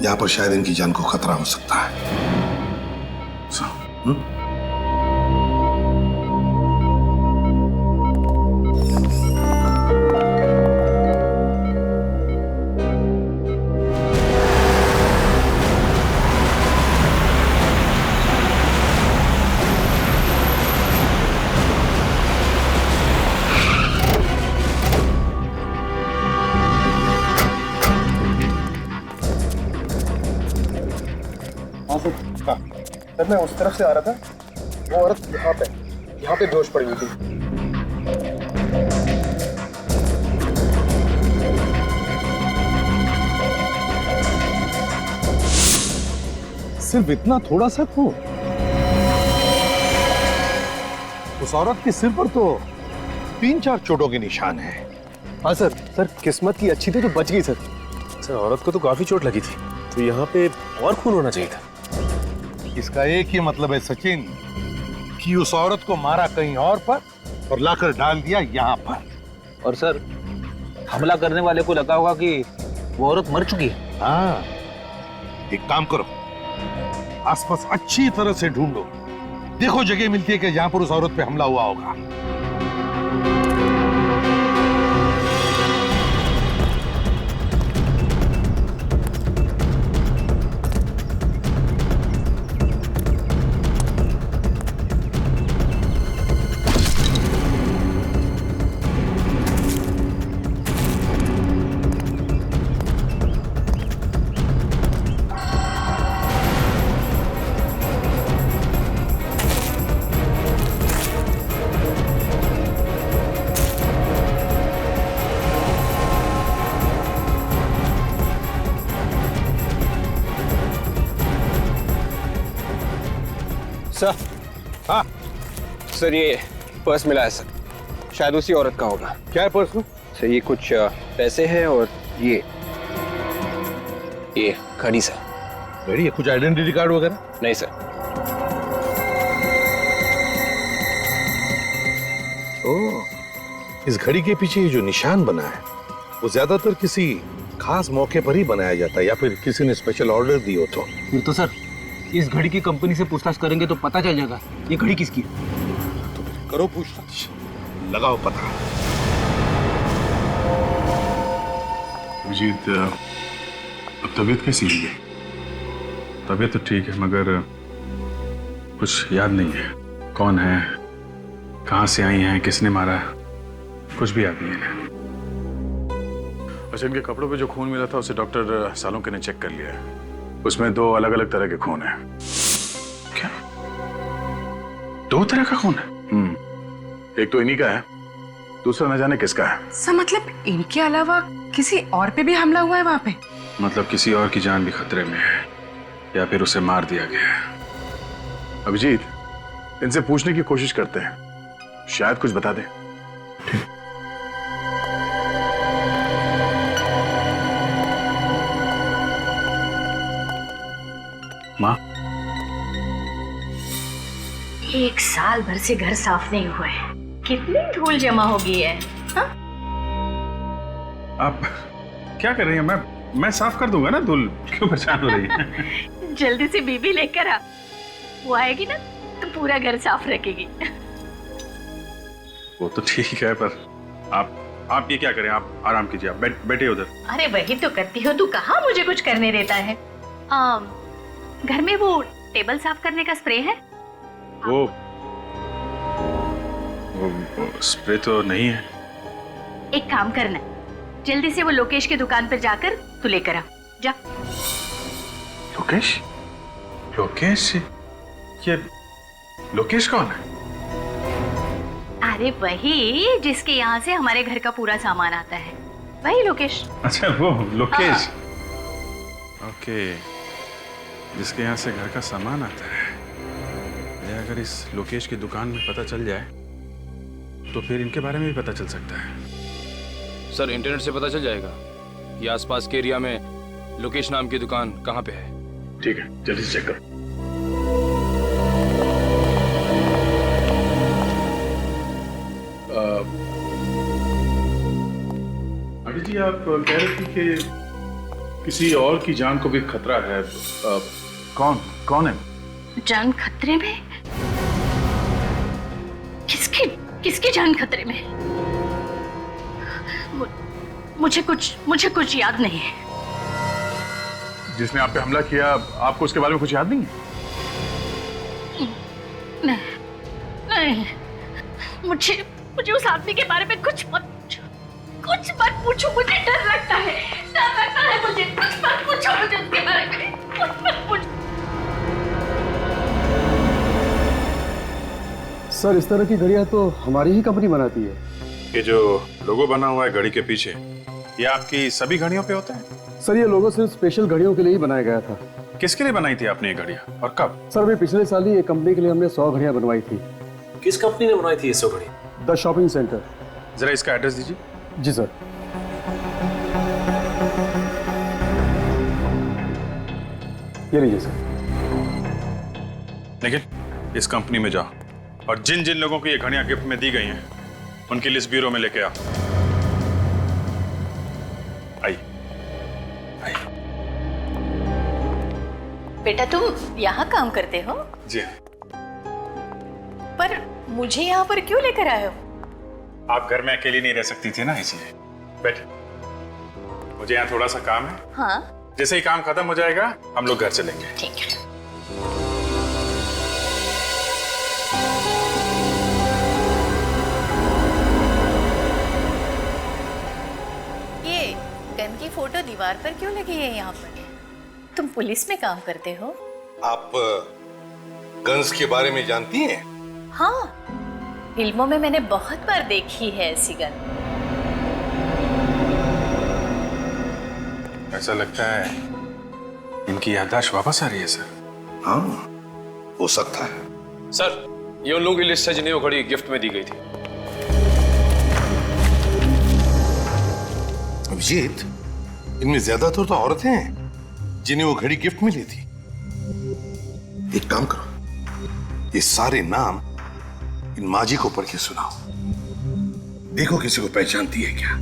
यहां पर शायद इनकी जान को खतरा हो सकता है। सर मैं उस तरफ से आ रहा था, वो औरत यहाँ पे बेहोश पड़ी हुई थी। सिर्फ इतना थोड़ा सा खून? उस औरत के सिर पर तो 3-4 चोटों के निशान हैं। हाँ सर, किस्मत की अच्छी थी तो बच गई सर। सर औरत को तो काफी चोट लगी थी, तो यहाँ पे और खून होना चाहिए था। इसका एक ही मतलब है सचिन, कि उस औरत को मारा कहीं और पर और लाकर डाल दिया यहाँ पर। और सर, हमला करने वाले को लगा होगा कि वो औरत मर चुकी है। हाँ, एक काम करो, आसपास अच्छी तरह से ढूंढो, देखो जगह मिलती है कि जहां पर उस औरत पे हमला हुआ होगा। सर, हाँ सर, ये पर्स मिला है सर, शायद उसी औरत का होगा। क्या है पर्स में? सर ये कुछ पैसे हैं और ये घड़ी सर। घड़ी है? कुछ आइडेंटिटी कार्ड वगैरह? नहीं सर। ओह, इस घड़ी के पीछे ये जो निशान बना है वो ज्यादातर किसी खास मौके पर ही बनाया जाता है, या फिर किसी ने स्पेशल ऑर्डर दी हो तो। फिर तो सर इस घड़ी की कंपनी से पूछताछ करेंगे तो पता चल जाएगा ये घड़ी किसकी है। तो करो पूछताछ, लगाओ पता। अभिजीत, अब तबीयत कैसी है? तबीयत तो ठीक है, मगर कुछ याद नहीं है। कौन है, कहाँ से आई हैं, किसने मारा, कुछ भी याद नहीं है। अच्छा, इनके कपड़ों पे जो खून मिला था उसे डॉक्टर सालुंके ने चेक कर लिया है। उसमें 2 अलग-अलग तरह के खून हैं। क्या? 2 तरह का खून है? एक तो इन्हीं का है, दूसरा न जाने किसका है। सर मतलब इनके अलावा किसी और पे भी हमला हुआ है वहां पे? मतलब किसी और की जान भी खतरे में है या फिर उसे मार दिया गया है। अभिजीत, इनसे पूछने की कोशिश करते हैं, शायद कुछ बता दे। माँ, 1 साल भर से घर साफ नहीं हुआ है, कितनी धूल जमा हो गई है। हा? आप क्या कर रही हैं? मैं साफ कर दूंगा ना धूल, क्यों परेशान हो रही है? जल्दी से बीबी लेकर आ, वो आएगी ना तो पूरा घर साफ रखेगी। वो तो ठीक है, पर आप ये क्या करें, आप आराम कीजिए, आप बैठिए उधर। अरे वही तो करती हो, तू कहाँ मुझे कुछ करने देता है। घर में वो टेबल साफ करने का स्प्रे है? वो स्प्रे तो नहीं है। एक काम करना, जल्दी से वो लोकेश की दुकान पर जाकर तू लेकर आ जा। लोकेश? लोकेश? ये लोकेश कौन है? अरे वही जिसके यहाँ से हमारे घर का पूरा सामान आता है, वही लोकेश। अच्छा, वो लोकेश। ओके, जिसके यहाँ से घर का सामान आता है। अगर इस लोकेश की दुकान में पता चल जाए तो फिर इनके बारे में भी पता चल सकता है। सर इंटरनेट से पता चल जाएगा कि आसपास के एरिया में लोकेश नाम की दुकान कहाँ पे है। ठीक है, जल्दी से चेक करो। आंटी जी, आप कह रहे थे कि किसी और की जान को भी खतरा है। कौन है? जान खतरे में? किसकी जान खतरे में? मुझे कुछ याद नहीं है। जिसने आप पे हमला किया, आपको उसके बारे में कुछ याद नहीं है? नहीं, मुझे उस आदमी के बारे में कुछ मत पूछो, मुझे डर लगता है मुझे। कुछ मत पूछो मुझे उसके बारे में, कुछ मत पूछो। सर, इस तरह की घड़ियां तो हमारी ही कंपनी बनाती है। ये जो लोगो बना हुआ है घड़ी के पीछे, ये आपकी सभी घड़ियों पे होता है? सर, ये लोगो सिर्फ स्पेशल घड़ियों के लिए ही बनाया गया था। किसके लिए बनाई थी आपने ये घड़ियां और कब? सर, अभी पिछले साल ही एक कंपनी के लिए हमने 100 घड़ियां बनवाई थी। किस कंपनी ने बनाई थी ये 100 घड़ी? The shopping centre. जरा इसका एड्रेस दीजिए। जी सर। ये लीजिए सर। लेकिन इस कंपनी में जाओ और जिन जिन लोगों को ये घड़ियां गिफ्ट में दी गई हैं उनकी लिस्ट ब्यूरो में लेके आओ। आइए। बेटा, तुम यहाँ काम करते हो? जी। पर मुझे यहाँ पर क्यों लेकर आए हो? आप घर में अकेली नहीं रह सकती थी ना, इसलिए। बैठ, मुझे यहाँ थोड़ा सा काम है। हाँ, जैसे ही काम खत्म हो जाएगा हम लोग घर चलेंगे। ठीक है। ये गन की फोटो दीवार पर क्यों लगी है यहाँ पर? तुम पुलिस में काम करते हो? आप गन्स के बारे में जानती हैं? हाँ, फिल्मों में मैंने बहुत बार देखी है ऐसी गन। ऐसा लगता है इनकी याददाश्त वापस आ रही है सर। हाँ, हो सकता है। सर, ये उन लोगों की लिस्ट है जिन्हें वो घड़ी गिफ्ट में दी गई थी। अभिजीत, इनमें ज्यादातर तो औरतें हैं जिन्हें वो घड़ी गिफ्ट में ली थी। एक काम करो, ये सारे नाम इन माजी को पढ़ के सुनाओ, देखो किसी को पहचानती है क्या।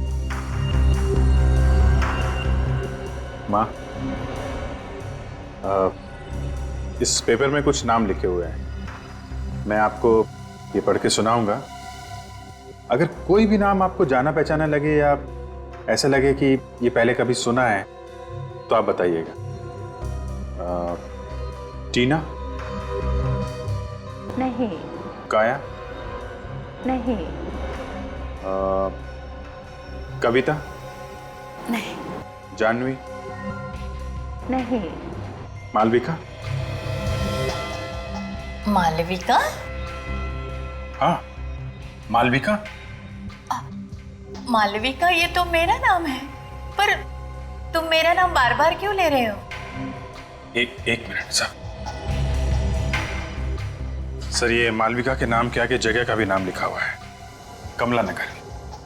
माँ, इस पेपर में कुछ नाम लिखे हुए हैं, मैं आपको ये पढ़ के सुनाऊंगा। अगर कोई भी नाम आपको जाना पहचाना लगे या ऐसा लगे कि ये पहले कभी सुना है तो आप बताइएगा। टीना? नहीं। काया? नहीं। कविता? नहीं। जानवी? नहीं। मालविका? मालविका? हाँ, मालविका। मालविका ये तो मेरा नाम है, पर तुम मेरा नाम बार बार क्यों ले रहे हो? एक मिनट सर, ये मालविका के नाम के आगे जगह का भी नाम लिखा हुआ है, कमला नगर।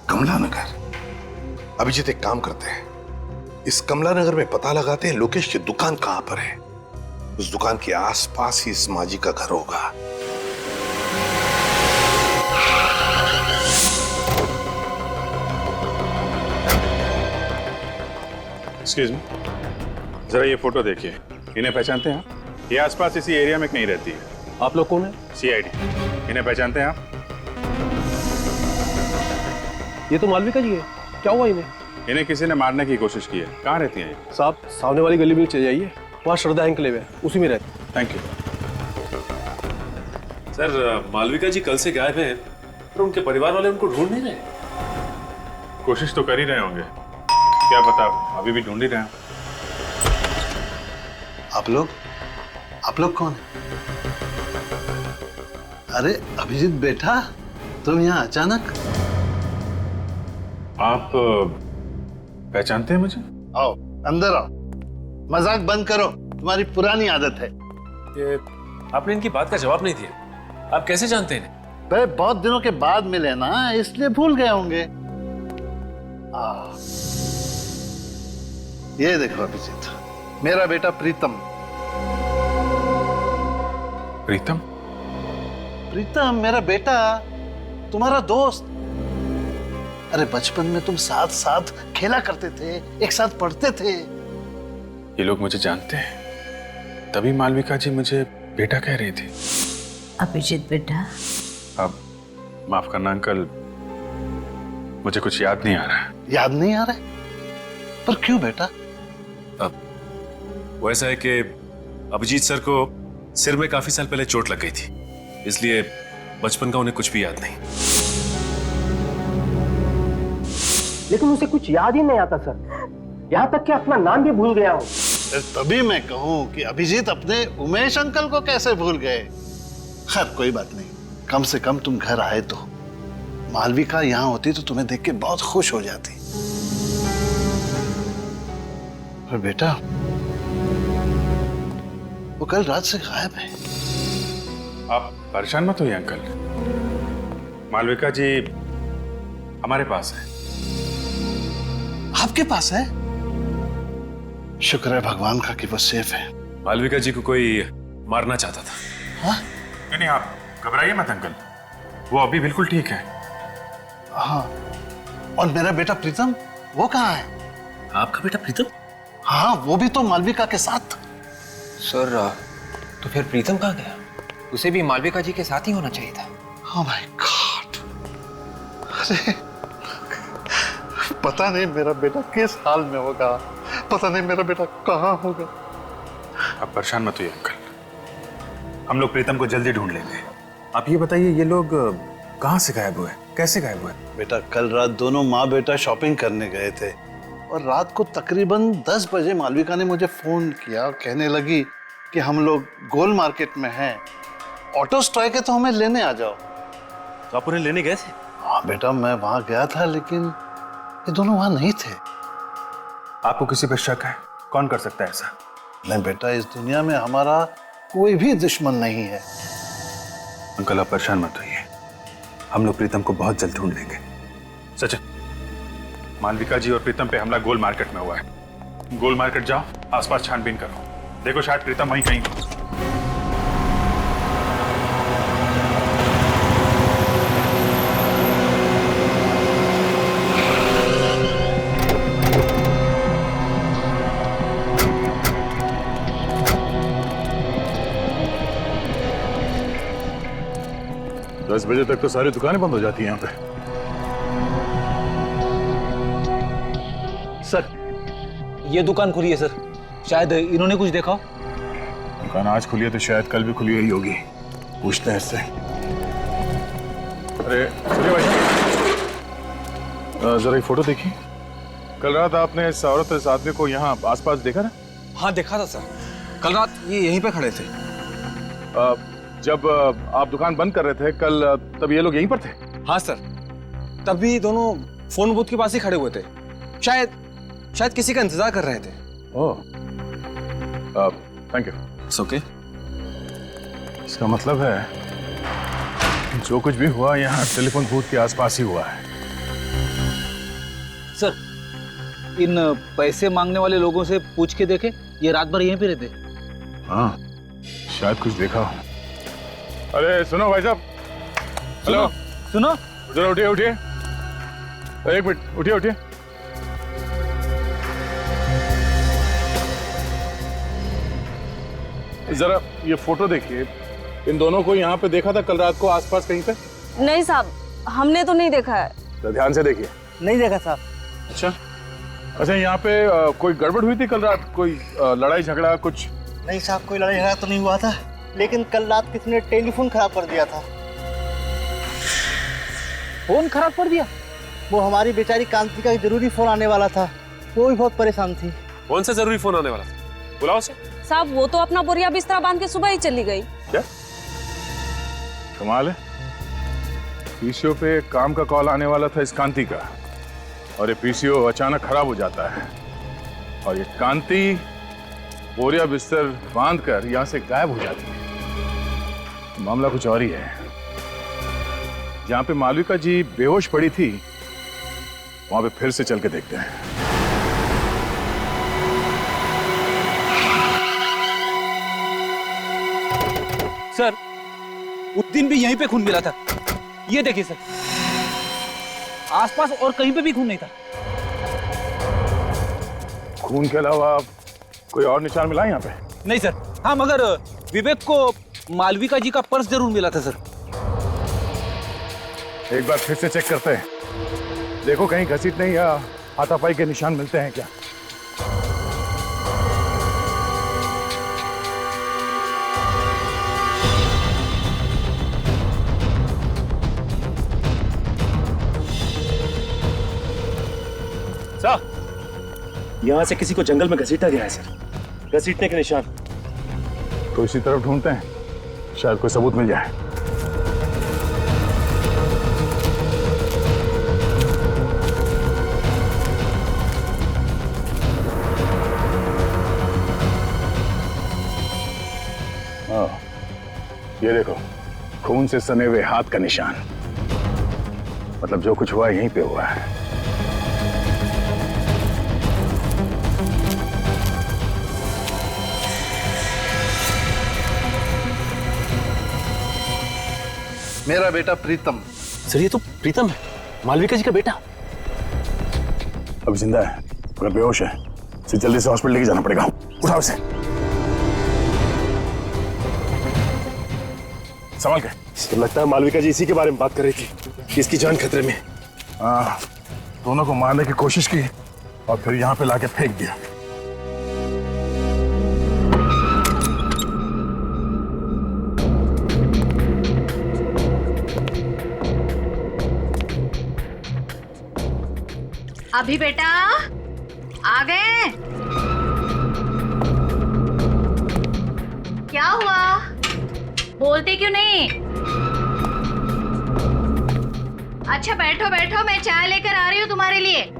कमला नगर? अभिजीत एक काम करते हैं, इस कमला नगर में पता लगाते हैं लोकेश की दुकान कहां पर है। उस दुकान के आसपास ही इस माजी का घर होगा। एक्सक्यूज मी, जरा ये फोटो देखिए, इन्हें पहचानते हैं आप? ये आसपास इसी एरिया में कहीं रहती है। आप लोग कौन है? सीआईडी। इन्हें पहचानते हैं आप? ये तो मालविका जी है। क्या हुआ इन्हें? इन्हें किसी ने मारने की कोशिश की है। कहाँ रहती हैं ये? साहब, सामने वाली गली में चले जाइए, वहाँ श्रद्धा एंक्लेव है, उसी में रहती। Thank you sir. Malvika ji कल से गायब हैं, पर उनके परिवार वाले उनको ढूंढ नहीं रहे। कोशिश तो कर ही रहे होंगे, क्या पता अभी भी ढूंढ ही रहे हैं। आप लोग कौन है? अरे अभिजीत बेटा, तुम यहाँ अचानक? आप पहचानते हैं मुझे? आओ अंदर आओ, मजाक बंद करो, तुम्हारी पुरानी आदत है। ये आपने इनकी बात का जवाब नहीं दिया, आप कैसे जानते हैं? भाई बहुत दिनों के बाद मिले ना, इसलिए भूल गए होंगे। ये देखो अभिजीत, मेरा बेटा प्रीतम। प्रीतम? प्रीतम मेरा बेटा, तुम्हारा दोस्त। अरे बचपन में तुम साथ साथ खेला करते थे, एक साथ पढ़ते थे। ये लोग मुझे जानते हैं, तभी मालविका जी मुझे बेटा कह रही थी। अभिजीत बेटा। अब माफ करना अंकल, मुझे कुछ याद नहीं आ रहा है। याद नहीं आ रहा है? पर क्यों बेटा? अब वो ऐसा है कि अभिजीत सर को सिर में काफी साल पहले चोट लग गई थी, इसलिए बचपन का उन्हें कुछ भी याद नहीं। लेकिन उसे कुछ याद ही नहीं आता सर, यहाँ तक कि अपना नाम भी भूल गया हूँ। तभी मैं कहूँ कि अभिजीत अपने उमेश अंकल को कैसे भूल गए। खैर कोई बात नहीं, कम से कम तुम घर आए तो। मालविका यहाँ होती तो तुम्हें देख के बहुत खुश हो जाती। पर बेटा, वो कल रात से गायब है। आप परेशान मत होइए अंकल, मालविका जी हमारे पास है। आपके पास है? शुक्र है भगवान का कि वो सेफ है। मालविका जी को कोई मारना चाहता था। हाँ? नहीं आप घबराइए मत अंकल, वो अभी बिल्कुल ठीक है। हाँ, और मेरा बेटा प्रीतम, वो कहाँ है? आपका बेटा प्रीतम? हाँ, वो भी तो मालविका के साथ। सर, तो फिर प्रीतम कहाँ गया? उसे भी मालविका जी के साथ ही होना चाहिए था। Oh my God! अरे पता नहीं मेरा बेटा किस हाल में होगा, पता नहीं मेरा बेटा कहाँ होगा। आप परेशान मत होइए अंकल, हम लोग प्रीतम को जल्दी ढूंढ लेंगे। आप ये बताइए, ये लोग कहाँ से गायब हुए, कैसे गायब हुए? बेटा कल रात दोनों माँ बेटा शॉपिंग करने गए थे, और रात को तकरीबन 10 बजे मालविका ने मुझे फोन किया, कहने लगी कि हम लोग गोल मार्केट में हैं, ऑटो स्ट्राइक है तो हमें लेने आ जाओ। तो आप उन्हें लेने गए थे? हाँ बेटा, मैं वहां गया था, लेकिन ये दोनों वहां नहीं थे। आपको किसी पर शक है? कौन कर सकता है ऐसा? नहीं बेटा, इस दुनिया में हमारा कोई भी दुश्मन नहीं है। अंकल आप परेशान मत होइए, हम लोग प्रीतम को बहुत जल्द ढूंढ लेंगे। सचिन, मालविका जी और प्रीतम पे हमला गोल मार्केट में हुआ है। गोल मार्केट जाओ, आसपास छानबीन करो, देखो शायद प्रीतम वहीं कहीं हो। दस बजे तक तो सारी दुकानें बंद हो जाती हैं यहाँ पे। सर, ये दुकान खुली है सर, शायद इन्होंने कुछ देखा। दुकान आज खुली है तो शायद कल भी खुली हुई होगी, पूछते हैं इससे। अरे सूर्य भाई, जरा ये फोटो देखिए, कल रात आपने इस औरत और इस आदमी को यहाँ आसपास देखा ना? हाँ देखा था सर, कल रात ये यहीं पे खड़े थे। जब आप दुकान बंद कर रहे थे कल, तब ये लोग यहीं पर थे? हाँ सर, तभी दोनों फोन बूथ के पास ही खड़े हुए थे। शायद किसी का इंतजार कर रहे थे। ओह, थैंक यू। It's okay. इसका मतलब है जो कुछ भी हुआ यहाँ टेलीफोन बूथ के आसपास ही हुआ है। सर, इन पैसे मांगने वाले लोगों से पूछ के देखे, ये रात भर यहीं पे रहते। हाँ, शायद कुछ देखा हो। अरे सुनो भाई साहब, हेलो, सुनो, जरा उठिए उठिए, एक मिनट, उठिए उठिए। जरा ये फोटो देखिए, इन दोनों को यहाँ पे देखा था कल रात को आसपास कहीं पे? नहीं साहब, हमने तो नहीं देखा है। तो ध्यान से देखिए। नहीं देखा साहब। अच्छा, यहाँ पे कोई गड़बड़ हुई थी कल रात? कोई लड़ाई झगड़ा कुछ? नहीं साहब, कोई लड़ाई झगड़ा तो नहीं हुआ था, लेकिन कल रात किसी ने टेलीफोन खराब कर दिया था। फोन खराब कर दिया? वो हमारी बेचारी कांति का एक जरूरी फोन आने वाला था, वो भी बहुत परेशान थी। कौन सा जरूरी फोन आने वाला था? बुलाओ उसे। साहब वो तो अपना बोरिया बिस्तरा बांध के सुबह ही चली गई। क्या कमाल है, पीसीओ पे काम का कॉल आने वाला था इस कांति का, और ये पीसीओ अचानक खराब हो जाता है, और ये कांति बोरिया बिस्तर बांध कर यहां से गायब हो जाती है। मामला कुछ और ही है। जहां पे मालविका जी बेहोश पड़ी थी, वहां पे फिर से चल के देखते हैं। सर, उस दिन भी यहीं पे खून मिला था। ये देखिए सर, आसपास और कहीं पे भी खून नहीं था। खून के अलावा कोई और निशान मिला यहाँ पे? नहीं सर। हाँ, मगर विवेक को मालविका जी का पर्स जरूर मिला था सर। एक बार फिर से चेक करते हैं, देखो कहीं घसीटने या हाथापाई के निशान मिलते हैं क्या। सर, यहाँ से किसी को जंगल में घसीटा गया है सर, घसीटने के निशान। तो इसी तरफ ढूंढते हैं, शायद कोई सबूत मिल जाए। ये देखो, खून से सने हुए हाथ का निशान, मतलब जो कुछ हुआ यहीं पे हुआ है। मेरा बेटा प्रीतम। सर, ये तो प्रीतम है, मालविका जी का बेटा। अब जिंदा है मगर बेहोश है, इसे जल्दी से हॉस्पिटल लेके जाना पड़ेगा। उठाओ इसे। संभाल के। सर, लगता है मालविका जी इसी के बारे में बात कर रही थी कि इसकी जान खतरे में। हाँ, दोनों को मारने की कोशिश की और फिर यहाँ पे लाके फेंक दिया। अभी बेटा आ गए? क्या हुआ, बोलते क्यों नहीं? अच्छा बैठो बैठो, मैं चाय लेकर आ रही हूँ तुम्हारे लिए।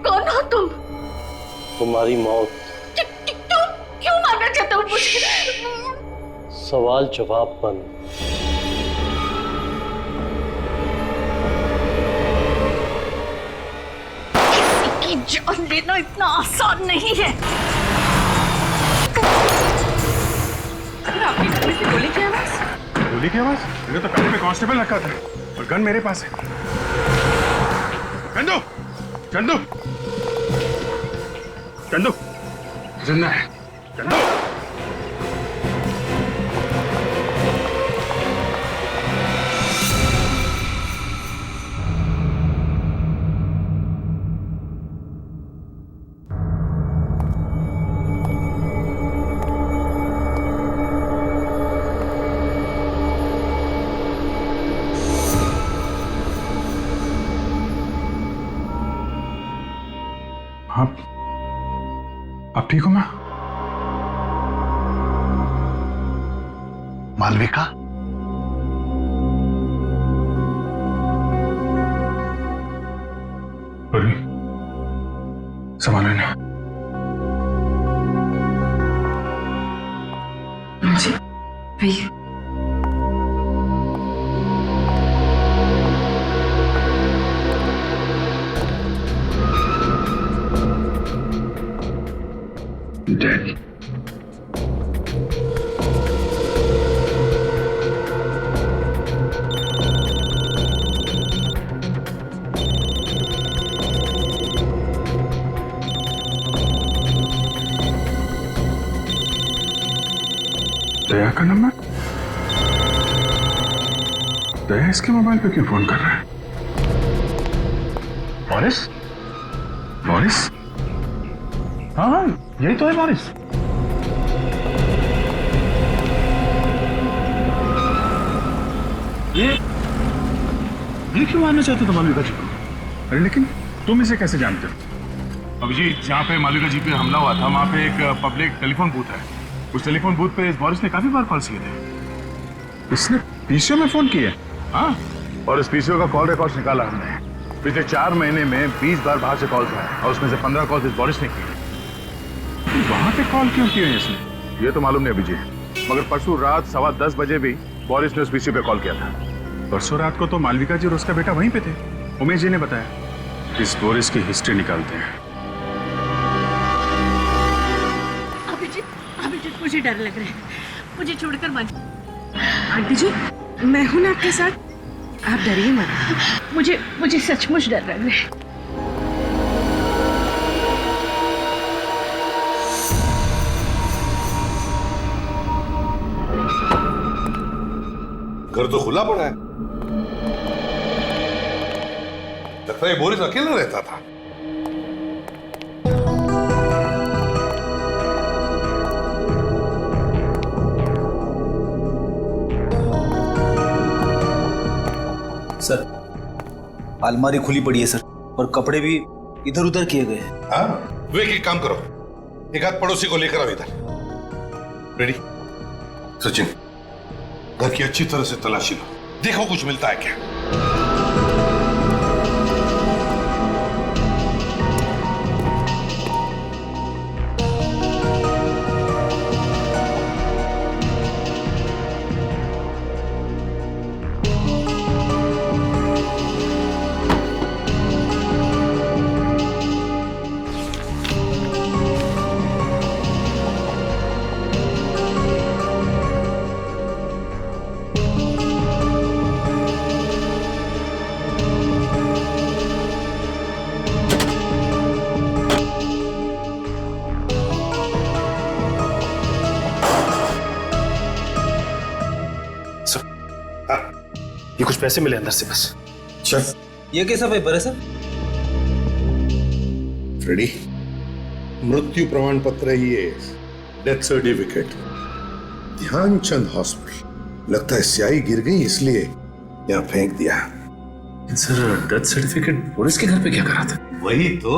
कौन हो तुम? तुम्हारी मौत। तुम क्यों मारना चाहते हो मुझे? सवाल जवाब बंद। किसी की जान लेना इतना आसान नहीं है। आपके घर में से गोली की आवाज? गोली की आवाज? मैंने तो पहले में कांस्टेबल रखा था और गन मेरे पास है। चंदू, चंदू, चंदू, जिंदा है। चंदू, आप ठीक हो माँ? मालविका, पूर्वी संभालो ना। जी भैया, डैडी, दया का नंबर? दया इसके मोबाइल पे क्यों फोन कर रहा है? बोरिस? बोरिस? हाँ, यही तो है बोरिस। ये क्यों आना चाहते थे मालविका जी को? अरे लेकिन तुम इसे कैसे जानते हो? अभिजीत, जहाँ पे मालविका जी पे हमला हुआ था वहाँ पे एक पब्लिक टेलीफोन बूथ है। उस टेलीफोन बूथ पे इस बोरिस ने काफी बार कॉल किए थे। इसने पीसीओ में फोन किए? हाँ, और इस पीसीओ का कॉल रिकॉर्ड निकाला हमने। पिछले 4 महीने में 20 बार बाहर से कॉल आए और उसमें से 15 कॉल इस बोरिस ने किए। वहां पे कॉल क्यों किए इसने? ये तो मालूम नहीं अभिजीत, मगर परसों रात 10:15 बजे भी बोरिस ने उस पीसीओ पे कॉल किया था। परसों रात को तो मालविका जी और उसका बेटा वहीं पे थे। उमेश जी ने बताया। इस बोरिस की हिस्ट्री निकालते हैं। अभिजीत, मुझे डर लग रहा है, मुझे छोड़कर मत। आंटी जी, मैं हूं ना आपके साथ, आप डरिए मत। मुझे सचमुच डर लग रहा है। घर तो खुला पड़ा है। लगता है बोरिस अकेला रहता था। सर, अलमारी खुली पड़ी है सर, और कपड़े भी इधर उधर किए गए हैं। हाँ, वे एक काम करो, एक आध पड़ोसी को लेकर आओ इधर। रेडी? सचिन, घर की अच्छी तरह से तलाशी लो, देखो कुछ मिलता है क्या। ये कुछ पैसे मिले अंदर से बस। अच्छा, ये कैसा पेपर है सर? फ्रेडी, मृत्यु प्रमाण पत्र है ये, डेथ सर्टिफिकेट। ध्यानचंद हॉस्पिटल। लगता है स्याही गिर गई इसलिए यहाँ फेंक दिया। सर, डेथ सर्टिफिकेट बोरिस के घर पे क्या करा था? वही तो,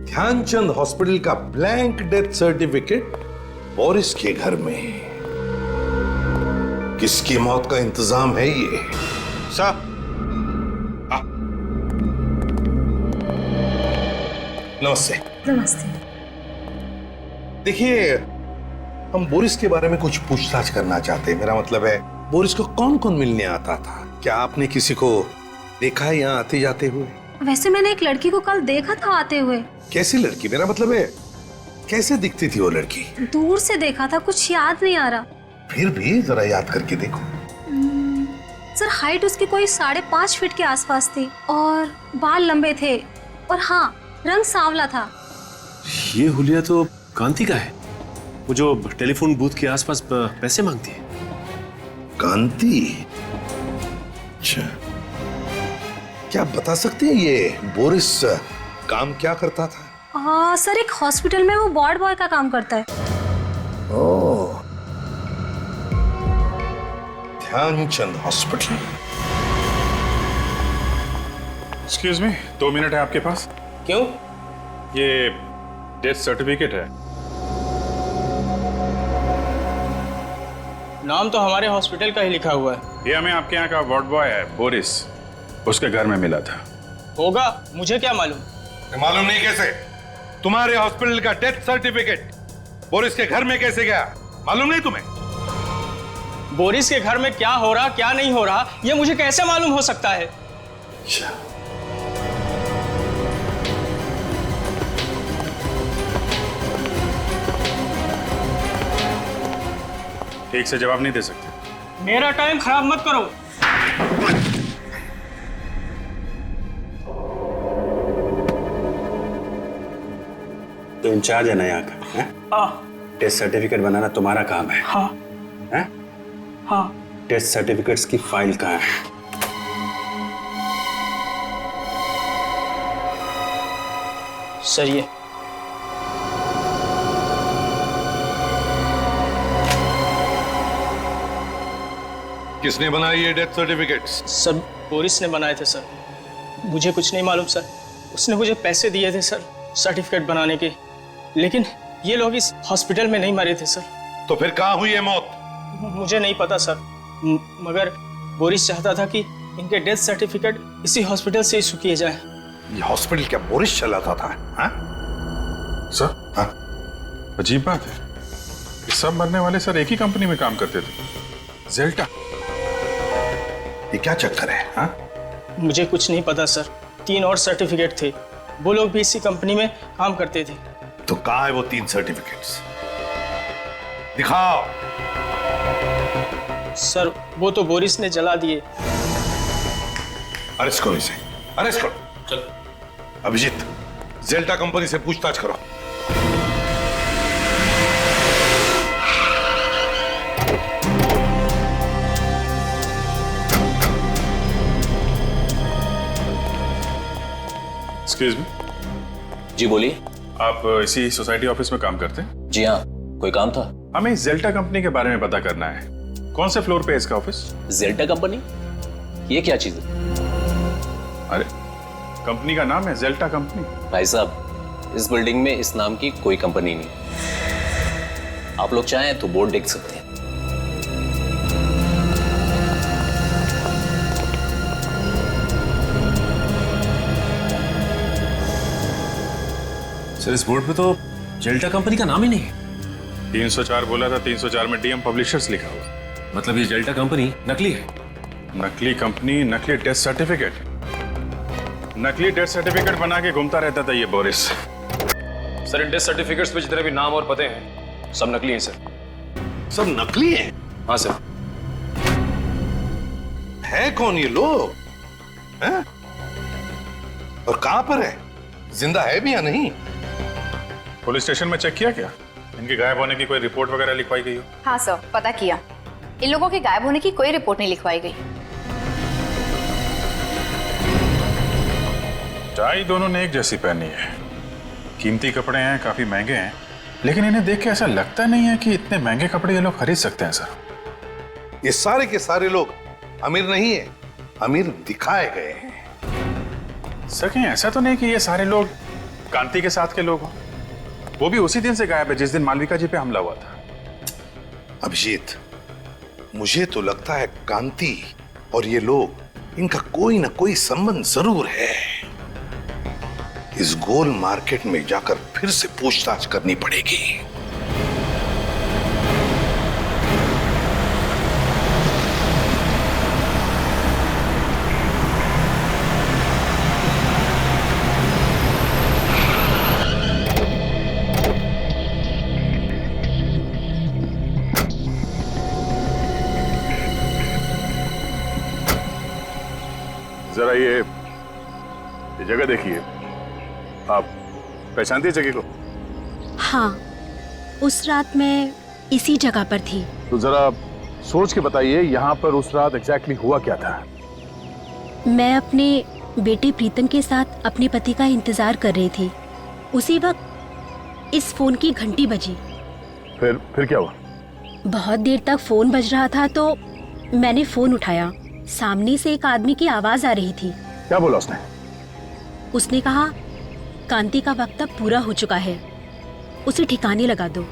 ध्यानचंद हॉस्पिटल का ब्लैंक डेथ सर्टिफिकेट बोरिस के घर में। किसकी मौत का इंतजाम है ये? साहब, नमस्ते। नमस्ते। देखिए, हम बोरिस के बारे में कुछ पूछताछ करना चाहते हैं। मेरा मतलब है, बोरिस को कौन कौन मिलने आता था? क्या आपने किसी को देखा है यहाँ आते जाते हुए? वैसे मैंने एक लड़की को कल देखा था आते हुए। कैसी लड़की? मेरा मतलब है, कैसे दिखती थी वो लड़की? दूर से देखा था, कुछ याद नहीं आ रहा। फिर भी जरा याद करके देखो। सर, हाइट उसकी कोई 5.5 फीट के आसपास थी और बाल लंबे थे और हाँ, रंग सांवला था। ये हुलिया तो कांति का है, वो जो टेलीफोन बूथ के आसपास पैसे मांगती है। कांति? अच्छा, क्या आप बता सकते हैं ये बोरिस काम क्या करता था? सर, एक हॉस्पिटल में वो वार्ड बॉय का काम करता है। Oh, Dhyanchand hospital. Excuse me, 2 minute है आपके पास? क्यों? ये डेथ सर्टिफिकेट है। नाम तो हमारे हॉस्पिटल का ही लिखा हुआ है। ये हमें आपके यहाँ का वार्ड बॉय है बोरिस, उसके घर में मिला था। होगा, मुझे क्या मालूम। मालूम नहीं कैसे? तुम्हारे हॉस्पिटल का डेथ सर्टिफिकेट बोरिस के घर में कैसे गया? मालूम नहीं तुम्हें? बोरिस के घर में क्या हो रहा क्या नहीं हो रहा ये मुझे कैसे मालूम हो सकता है? ठीक से जवाब नहीं दे सकते। मेरा टाइम खराब मत करो। तो इंचार्ज है ना यहाँ का? टेस्ट सर्टिफिकेट बनाना तुम्हारा काम है। हाँ। है? हाँ। टेस्ट सर्टिफिकेट्स की फाइल कहाँ है? सर ये किसने बनाई ये डेथ सर्टिफिकेट्स? सर बोरिस ने बनाए थे सर। मुझे कुछ नहीं मालूम सर। उसने मुझे पैसे दिए थे सर सर्टिफिकेट बनाने के, लेकिन ये लोग इस हॉस्पिटल में नहीं मरे थे सर। तो फिर कहाँ हुई है मौत? मुझे नहीं पता सर, मगर बोरिस चाहता था कि इनके डेथ सर्टिफिकेट इसी हॉस्पिटल से इशू किए जाए। ये हॉस्पिटल क्या बोरिस चलाता था? हाँ? सर हाँ, अजीब बात है, ये सब मरने वाले सर एक ही कंपनी में काम करते थे, जेल्टा। ये क्या चक्कर है? हाँ? मुझे कुछ नहीं पता सर। 3 और सर्टिफिकेट थे, वो लोग भी इसी कंपनी में काम करते थे। तो कहाँ है वो 3 सर्टिफिकेट्स? दिखाओ। सर वो तो बोरिस ने जला दिए। अरेस्ट करो इसे, अरेस्ट करो। चल। अभिजीत, जेल्टा कंपनी से पूछताछ करो। Excuse me. जी बोलिए। आप इसी सोसाइटी ऑफिस में काम करते हैं? जी हाँ, कोई काम था? हमें जेल्टा कंपनी के बारे में पता करना है। कौन से फ्लोर पे है इसका ऑफिस? जेल्टा कंपनी? ये क्या चीज है? अरे कंपनी का नाम है जेल्टा कंपनी। भाई साहब, इस बिल्डिंग में इस नाम की कोई कंपनी नहीं। आप लोग चाहें तो बोर्ड देख सकते हैं। सर इस बोर्ड पे तो जेल्टा कंपनी का नाम ही नहीं है। 304 बोला था, 304 में डीएम पब्लिशर्स लिखा हुआ। मतलब ये जेल्टा कंपनी नकली है? नकली कंपनी, नकली डेथ सर्टिफिकेट। नकली डेथ सर्टिफिकेट बना के घूमता रहता था ये Boris. Sir in death certificates पे जितने भी नाम और पते हैं सब नकली हैं सर। सब नकली हैं? हाँ सर। है कौन ये लोग? हैं? और कहां पर है? जिंदा है भी या नहीं? पुलिस स्टेशन में चेक किया क्या? इनके गायब होने की कोई रिपोर्ट वगैरह लिखवाई गई हो? हाँ सर, पता किया। इन लोगों के गायब होने की कोई रिपोर्ट नहीं लिखवाई गई। टाई दोनों ने एक जैसी पहनी है, कीमती कपड़े हैं, काफी महंगे हैं, लेकिन इन्हें देख के ऐसा लगता नहीं है कि इतने महंगे कपड़े ये लोग खरीद सकते हैं सर। ये सारे के सारे लोग अमीर नहीं है, अमीर दिखाए गए हैं। सर कहीं ऐसा तो नहीं कि ये सारे लोग कांति के साथ के लोग हों? वो भी उसी दिन से गायब है जिस दिन मालविका जी पे हमला हुआ था। अभिजीत, मुझे तो लगता है कांति और ये लोग, इनका कोई ना कोई संबंध जरूर है। इस गोल मार्केट में जाकर फिर से पूछताछ करनी पड़ेगी। जरा ये जगह देखिए, आप पहचानती है जगह को? हाँ, उस रात मैं इसी जगह पर थी। तो जरा सोच के बताइए यहाँ पर उस रात एग्जैक्टली हुआ क्या था? मैं अपने बेटे प्रीतम के साथ अपने पति का इंतजार कर रही थी। उसी वक्त इस फोन की घंटी बजी। फिर क्या हुआ? बहुत देर तक फोन बज रहा था तो मैंने फोन उठाया। सामने से एक आदमी की आवाज आ रही थी। क्या बोला उसने? उसने कहा, कांति का वक्त अब पूरा हो चुका है, उसे ठिकाने लगा दो।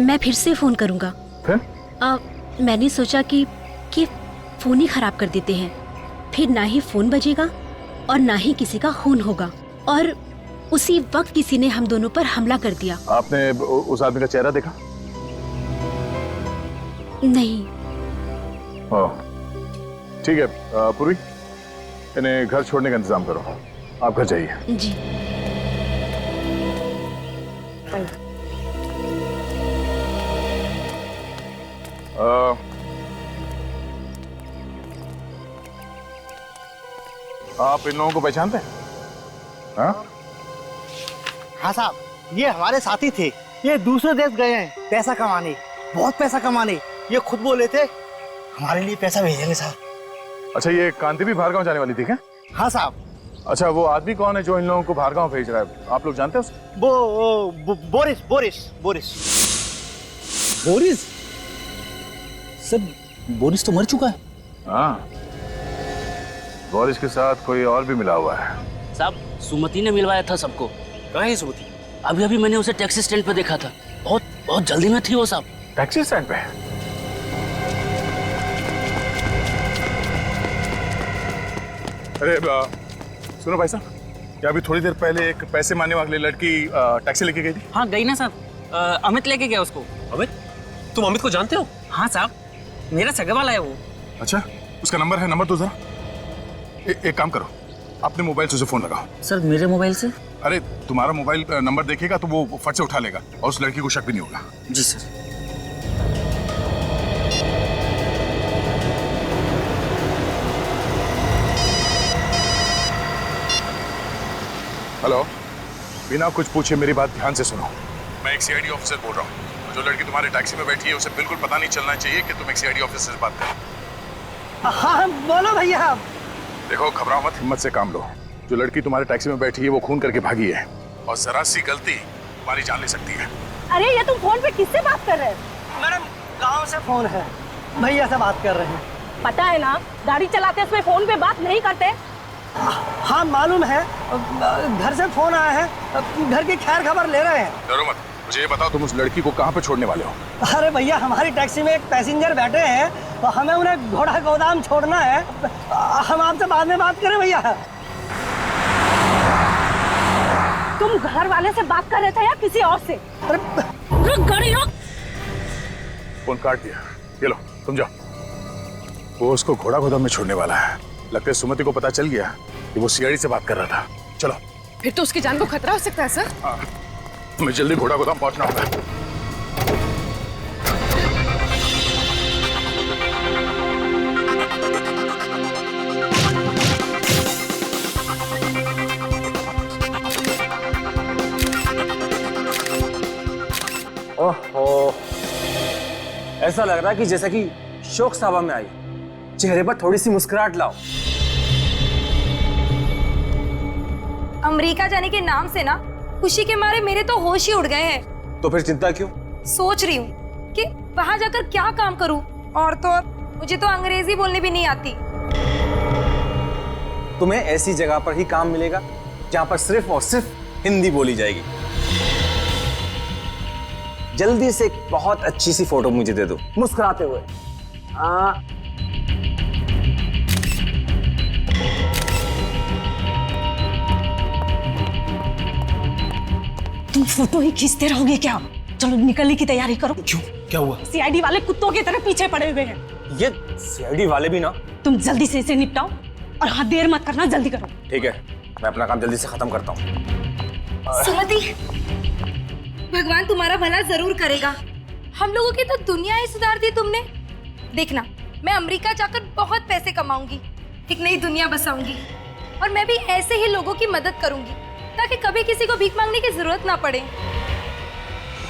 मैं फिर से फोन करूंगा। फिर? मैंने सोचा कि फोन ही खराब कर देते हैं, फिर ना ही फोन बजेगा और ना ही किसी का खून होगा। और उसी वक्त किसी ने हम दोनों पर हमला कर दिया। आपने उस आदमी का चेहरा देखा? नहीं। ठीक है पूर्वी, इन्हें घर छोड़ने का इंतजाम करो, आप घर जाइए। जी। आप इन लोगों को पहचानते हैं? हाँ साहब, ये हमारे साथी थे। ये दूसरे देश गए हैं पैसा कमाने, बहुत पैसा कमाने। ये खुद बोले थे हमारे लिए पैसा भेजेंगे साहब। अच्छा, ये कांति भी बाहर गांव जाने वाली थी क्या? हाँ साहब। अच्छा, वो आदमी कौन है जो इन लोगों को बाहर गांव भेज रहा है? आप लोग जानते हैं उसे? वो Boris Boris Boris Boris? Sir, Boris तो मर चुका है। हाँ, बोरिस के साथ कोई और भी मिला हुआ है। साहब, सुमति ने मिलवाया था सबको। कहाँ है सुमति? अभी अभी मैंने उसे टैक्सी स्टैंड पे देखा था, बहुत जल्दी में थी वो साहब। टैक्सी स्टैंड पे? अरे सुनो भाई साहब, क्या अभी थोड़ी देर पहले एक पैसे मांगने वाली लड़की टैक्सी लेके गई थी? हाँ गई ना साहब, अमित लेके गया उसको। अमित? तुम अमित को जानते हो? हाँ साहब, मेरा सगा वाला है वो। अच्छा, उसका नंबर है? नंबर दो जरा। एक काम करो, अपने मोबाइल से उसे फोन लगाओ। सर, मेरे मोबाइल से? अरे तुम्हारा मोबाइल नंबर देखेगा तो वो फट से उठा लेगा और उस लड़की को शक भी नहीं होगा। जी सर। हेलो, बिना कुछ पूछे मेरी बात ध्यान से सुनो। मैं एक सीआईडी ऑफिसर बोल रहा हूँ। जो लड़की तुम्हारे टैक्सी में बैठी है उसे बिल्कुल पता नहीं चलना चाहिए कि तुम एक सीआईडी ऑफिसर से बात कर रहे हो। हाँ बोलो भैया। देखो, घबराओ मत, हिम्मत से काम लो। जो लड़की तुम्हारे टैक्सी में बैठी है वो खून करके भागी है और जरा सी गलती तुम्हारी जान ले सकती है। अरे ये तुम फोन पे किससे बात कर रहे हो? मैडम, गांव से फोन है, भैया से बात कर रहे हैं। पता है ना, गाड़ी चलाते समय फोन पे बात नहीं करते। हाँ मालूम है, घर से फोन आया है, घर की खैर खबर ले रहे हैं। डरो मत, मुझे ये बताओ तुम उस लड़की को कहाँ पे छोड़ने वाले हो? अरे भैया, हमारी टैक्सी में एक पैसेंजर बैठे हैं तो हमें उन्हें घोड़ा गोदाम छोड़ना है। हम आपसे बाद में बात करें भैया। तुम घर वाले से बात कर रहे थे या किसी और से? रुक गाड़ी रुक। फोन काट दिया। ये लो, तुम जाओ। वो उसको घोड़ा गोदाम में छोड़ने वाला है। लगता है सुमति को पता चल गया कि वो सीआईडी से बात कर रहा था। चलो। फिर तो उसकी जान को खतरा हो सकता है सर। हाँ, हमें जल्दी घोड़ा गोदाम पहुंचना होगा। ओहो, ऐसा लग रहा है कि जैसा कि शोक सभा में आई, चेहरे पर थोड़ी सी मुस्कुराहट लाओ। अमेरिका जाने के नाम से ना खुशी के मारे मेरे तो होश ही उड़ गए हैं। तो फिर चिंता क्यों? सोच रही हूँ कि वहां जाकर क्या काम करूँ, और तो और मुझे तो अंग्रेजी बोलने भी नहीं आती। तुम्हें ऐसी जगह पर ही काम मिलेगा जहां पर सिर्फ और सिर्फ हिंदी बोली जाएगी। जल्दी से एक बहुत अच्छी सी फोटो मुझे दे दो, मुस्कुराते हुए। तुम फोटो ही खींचते रहोगे क्या? चलो निकलने की तैयारी करो। क्यों, क्या हुआ? सीआईडी वाले कुत्तों की तरह पीछे पड़े हुए हैं। ये सीआईडी वाले भी ना। तुम जल्दी से इसे निपटाओ और हाँ, देर मत करना, जल्दी करो। ठीक है, मैं अपना काम जल्दी से खत्म करता हूँ। सुमति, भगवान तुम्हारा भला जरूर करेगा। हम लोगों की तो दुनिया ही सुधार दी तुमने। देखना, मैं अमेरिका जाकर बहुत पैसे कमाऊंगी, एक नई दुनिया बसाऊंगी, और मैं भी ऐसे ही लोगों की मदद करूंगी ताकि कभी किसी को भीख मांगने की जरूरत ना पड़े।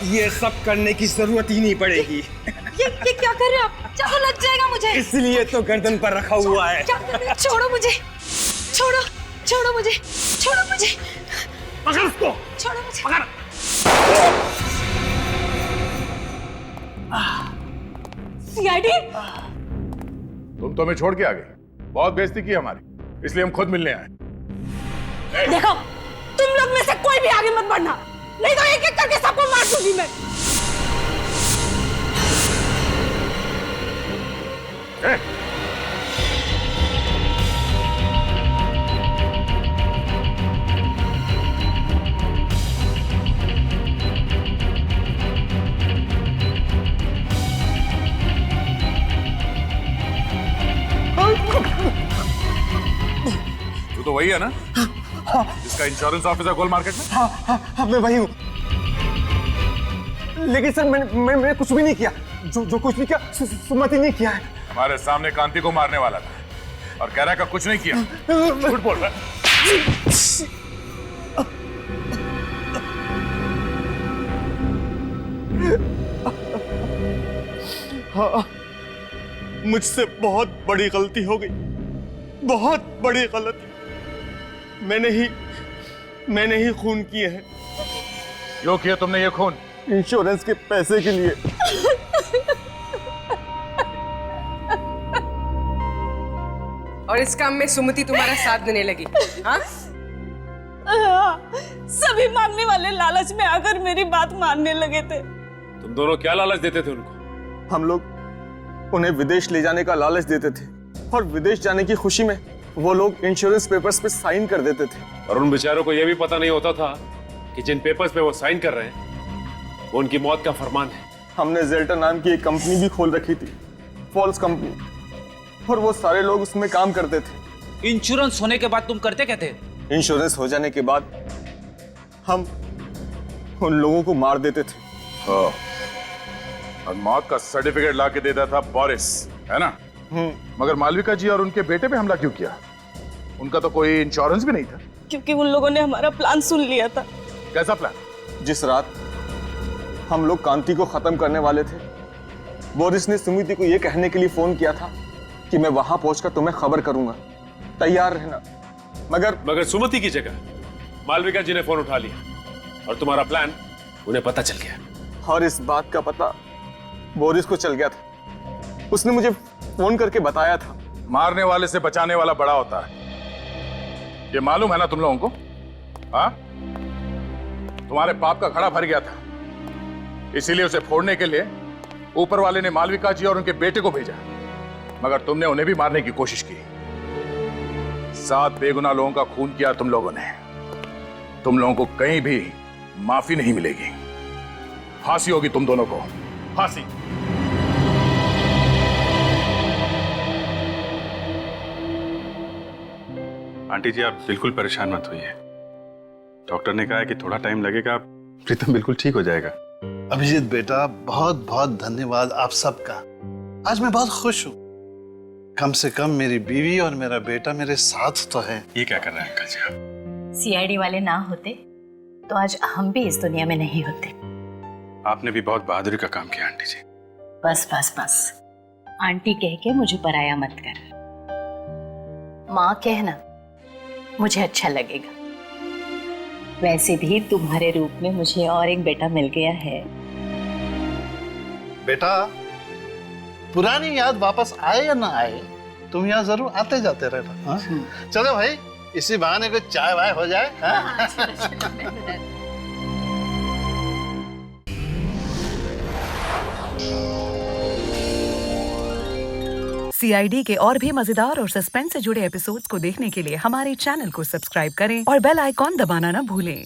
ये सब करने की जरूरत ही नहीं पड़ेगी। ये क्या कर रहे हो आप? चाकू लग जाएगा मुझे। इसलिए तो गर्दन पर रखा हुआ है। क्या कर रहे हो? छोड़ो मुझे, छोड़ो, छोड़ो मुझे, छोड़ो मुझे, पकड़ उसको, छोड़ो मुझे, पकड़। सीआईडी, तुम तो हमें छोड़ के आ गए। बहुत बेइज्जती की हमारी, इसलिए हम खुद मिलने आए। देखो, तुम लोग मत बढ़ना, नहीं तो एक एक करके सबको मार दूंगी मैं। तू तो वही है ना जिसका इंश्योरेंस ऑफिसर गोल मार्केट में? हाँ, मैं वही हूँ। लेकिन सर मैंने कुछ भी नहीं किया। जो कुछ भी किया सुमति ने किया है। हमारे सामने कांति को मारने वाला था और कह रहा है कि कुछ नहीं किया। झूठ बोल रहा है। हाँ, मुझसे बहुत बड़ी गलती हो गई, बहुत बड़ी गलती। मैंने ही खून किए हैं। क्यों किया तुमने ये खून? इंश्योरेंस के पैसे के लिए। और इस काम में सुमति तुम्हारा साथ देने लगी? हाँ? सभी मांगने वाले लालच में आकर मेरी बात मानने लगे थे। तुम दोनों क्या लालच देते थे उनको? हम लोग उन्हें विदेश ले जाने का लालच देते थे और विदेश जाने की खुशी में वो लोग इंश्योरेंस पेपर्स पे साइन कर देते थे। और उन बेचारों को यह भी पता नहीं होता था कि जिन पेपर्स पे वो साइन कर रहे हैं वो उनकी मौत का फरमान है। हमने जेल्टर नाम की एक कंपनी भी खोल रखी थी, फॉल्स कंपनी, और वो सारे लोग उसमें काम करते थे। इंश्योरेंस होने के बाद तुम करते क्या थे? इंश्योरेंस हो जाने के बाद हम उन लोगों को मार देते थे। हाँ। और मौत का सर्टिफिकेट ला के देता था बोरिस, है ना? मगर मालविका जी और उनके बेटे पे हमला क्यों किया? उनका तो कोई इंश्योरेंस भी नहीं था। क्योंकि उन लोगों ने हमारा प्लान सुन लिया था। कैसा प्लान? जिस रात हम लोग कांति को खत्म करने वाले थे, बोरिस ने सुमिति को यह कहने के लिए फोन किया था कि मैं वहां पहुंचकर तुम्हें खबर करूंगा, तैयार रहना। मगर सुमति की जगह मालविका जी ने फोन उठा लिया और तुम्हारा प्लान उन्हें पता चल गया। और इस बात का पता बोरिस को चल गया था। उसने मुझे फोन करके बताया था। मारने वाले से बचाने वाला बड़ा होता है, ये मालूम है ना तुम लोगों को? हाँ? तुम्हारे पाप का घड़ा भर गया था, इसीलिए उसे फोड़ने के लिए ऊपर वाले ने मालविका जी और उनके बेटे को भेजा, मगर तुमने उन्हें भी मारने की कोशिश की। 7 बेगुनाह लोगों का खून किया तुम लोगों ने। तुम लोगों को कहीं भी माफी नहीं मिलेगी। फांसी होगी तुम दोनों को, फांसी। आंटी जी, आप बिल्कुल परेशान मत होइए। डॉक्टर ने कहा है कि थोड़ा टाइम लगेगा, प्रीतम बिल्कुल ठीक हो जाएगा। अभिजीत बेटा, बहुत बहुत धन्यवाद आप सबका। आज मैं बहुत खुश हूँ। कम से कम मेरी बीवी और मेरा बेटा मेरे साथ तो है। ये क्या कर रहे हैं अंकल जी आप? सीआईडी वाले ना होते तो आज हम भी इस दुनिया में नहीं होते। आपने भी बहुत बहादुरी का काम किया आंटी जी। बस बस बस, आंटी कह के मुझे पराया मत कर। माँ कहना मुझे अच्छा लगेगा। वैसे भी तुम्हारे रूप में मुझे और एक बेटा मिल गया है। बेटा, पुरानी याद वापस आए या ना आए, तुम यहाँ जरूर आते जाते रहना। चलो भाई, इसी बहाने को चाय वाय हो जाए। सीआईडी के और भी मजेदार और सस्पेंस से जुड़े एपिसोड्स को देखने के लिए हमारे चैनल को सब्सक्राइब करें और बेल आइकॉन दबाना ना भूलें।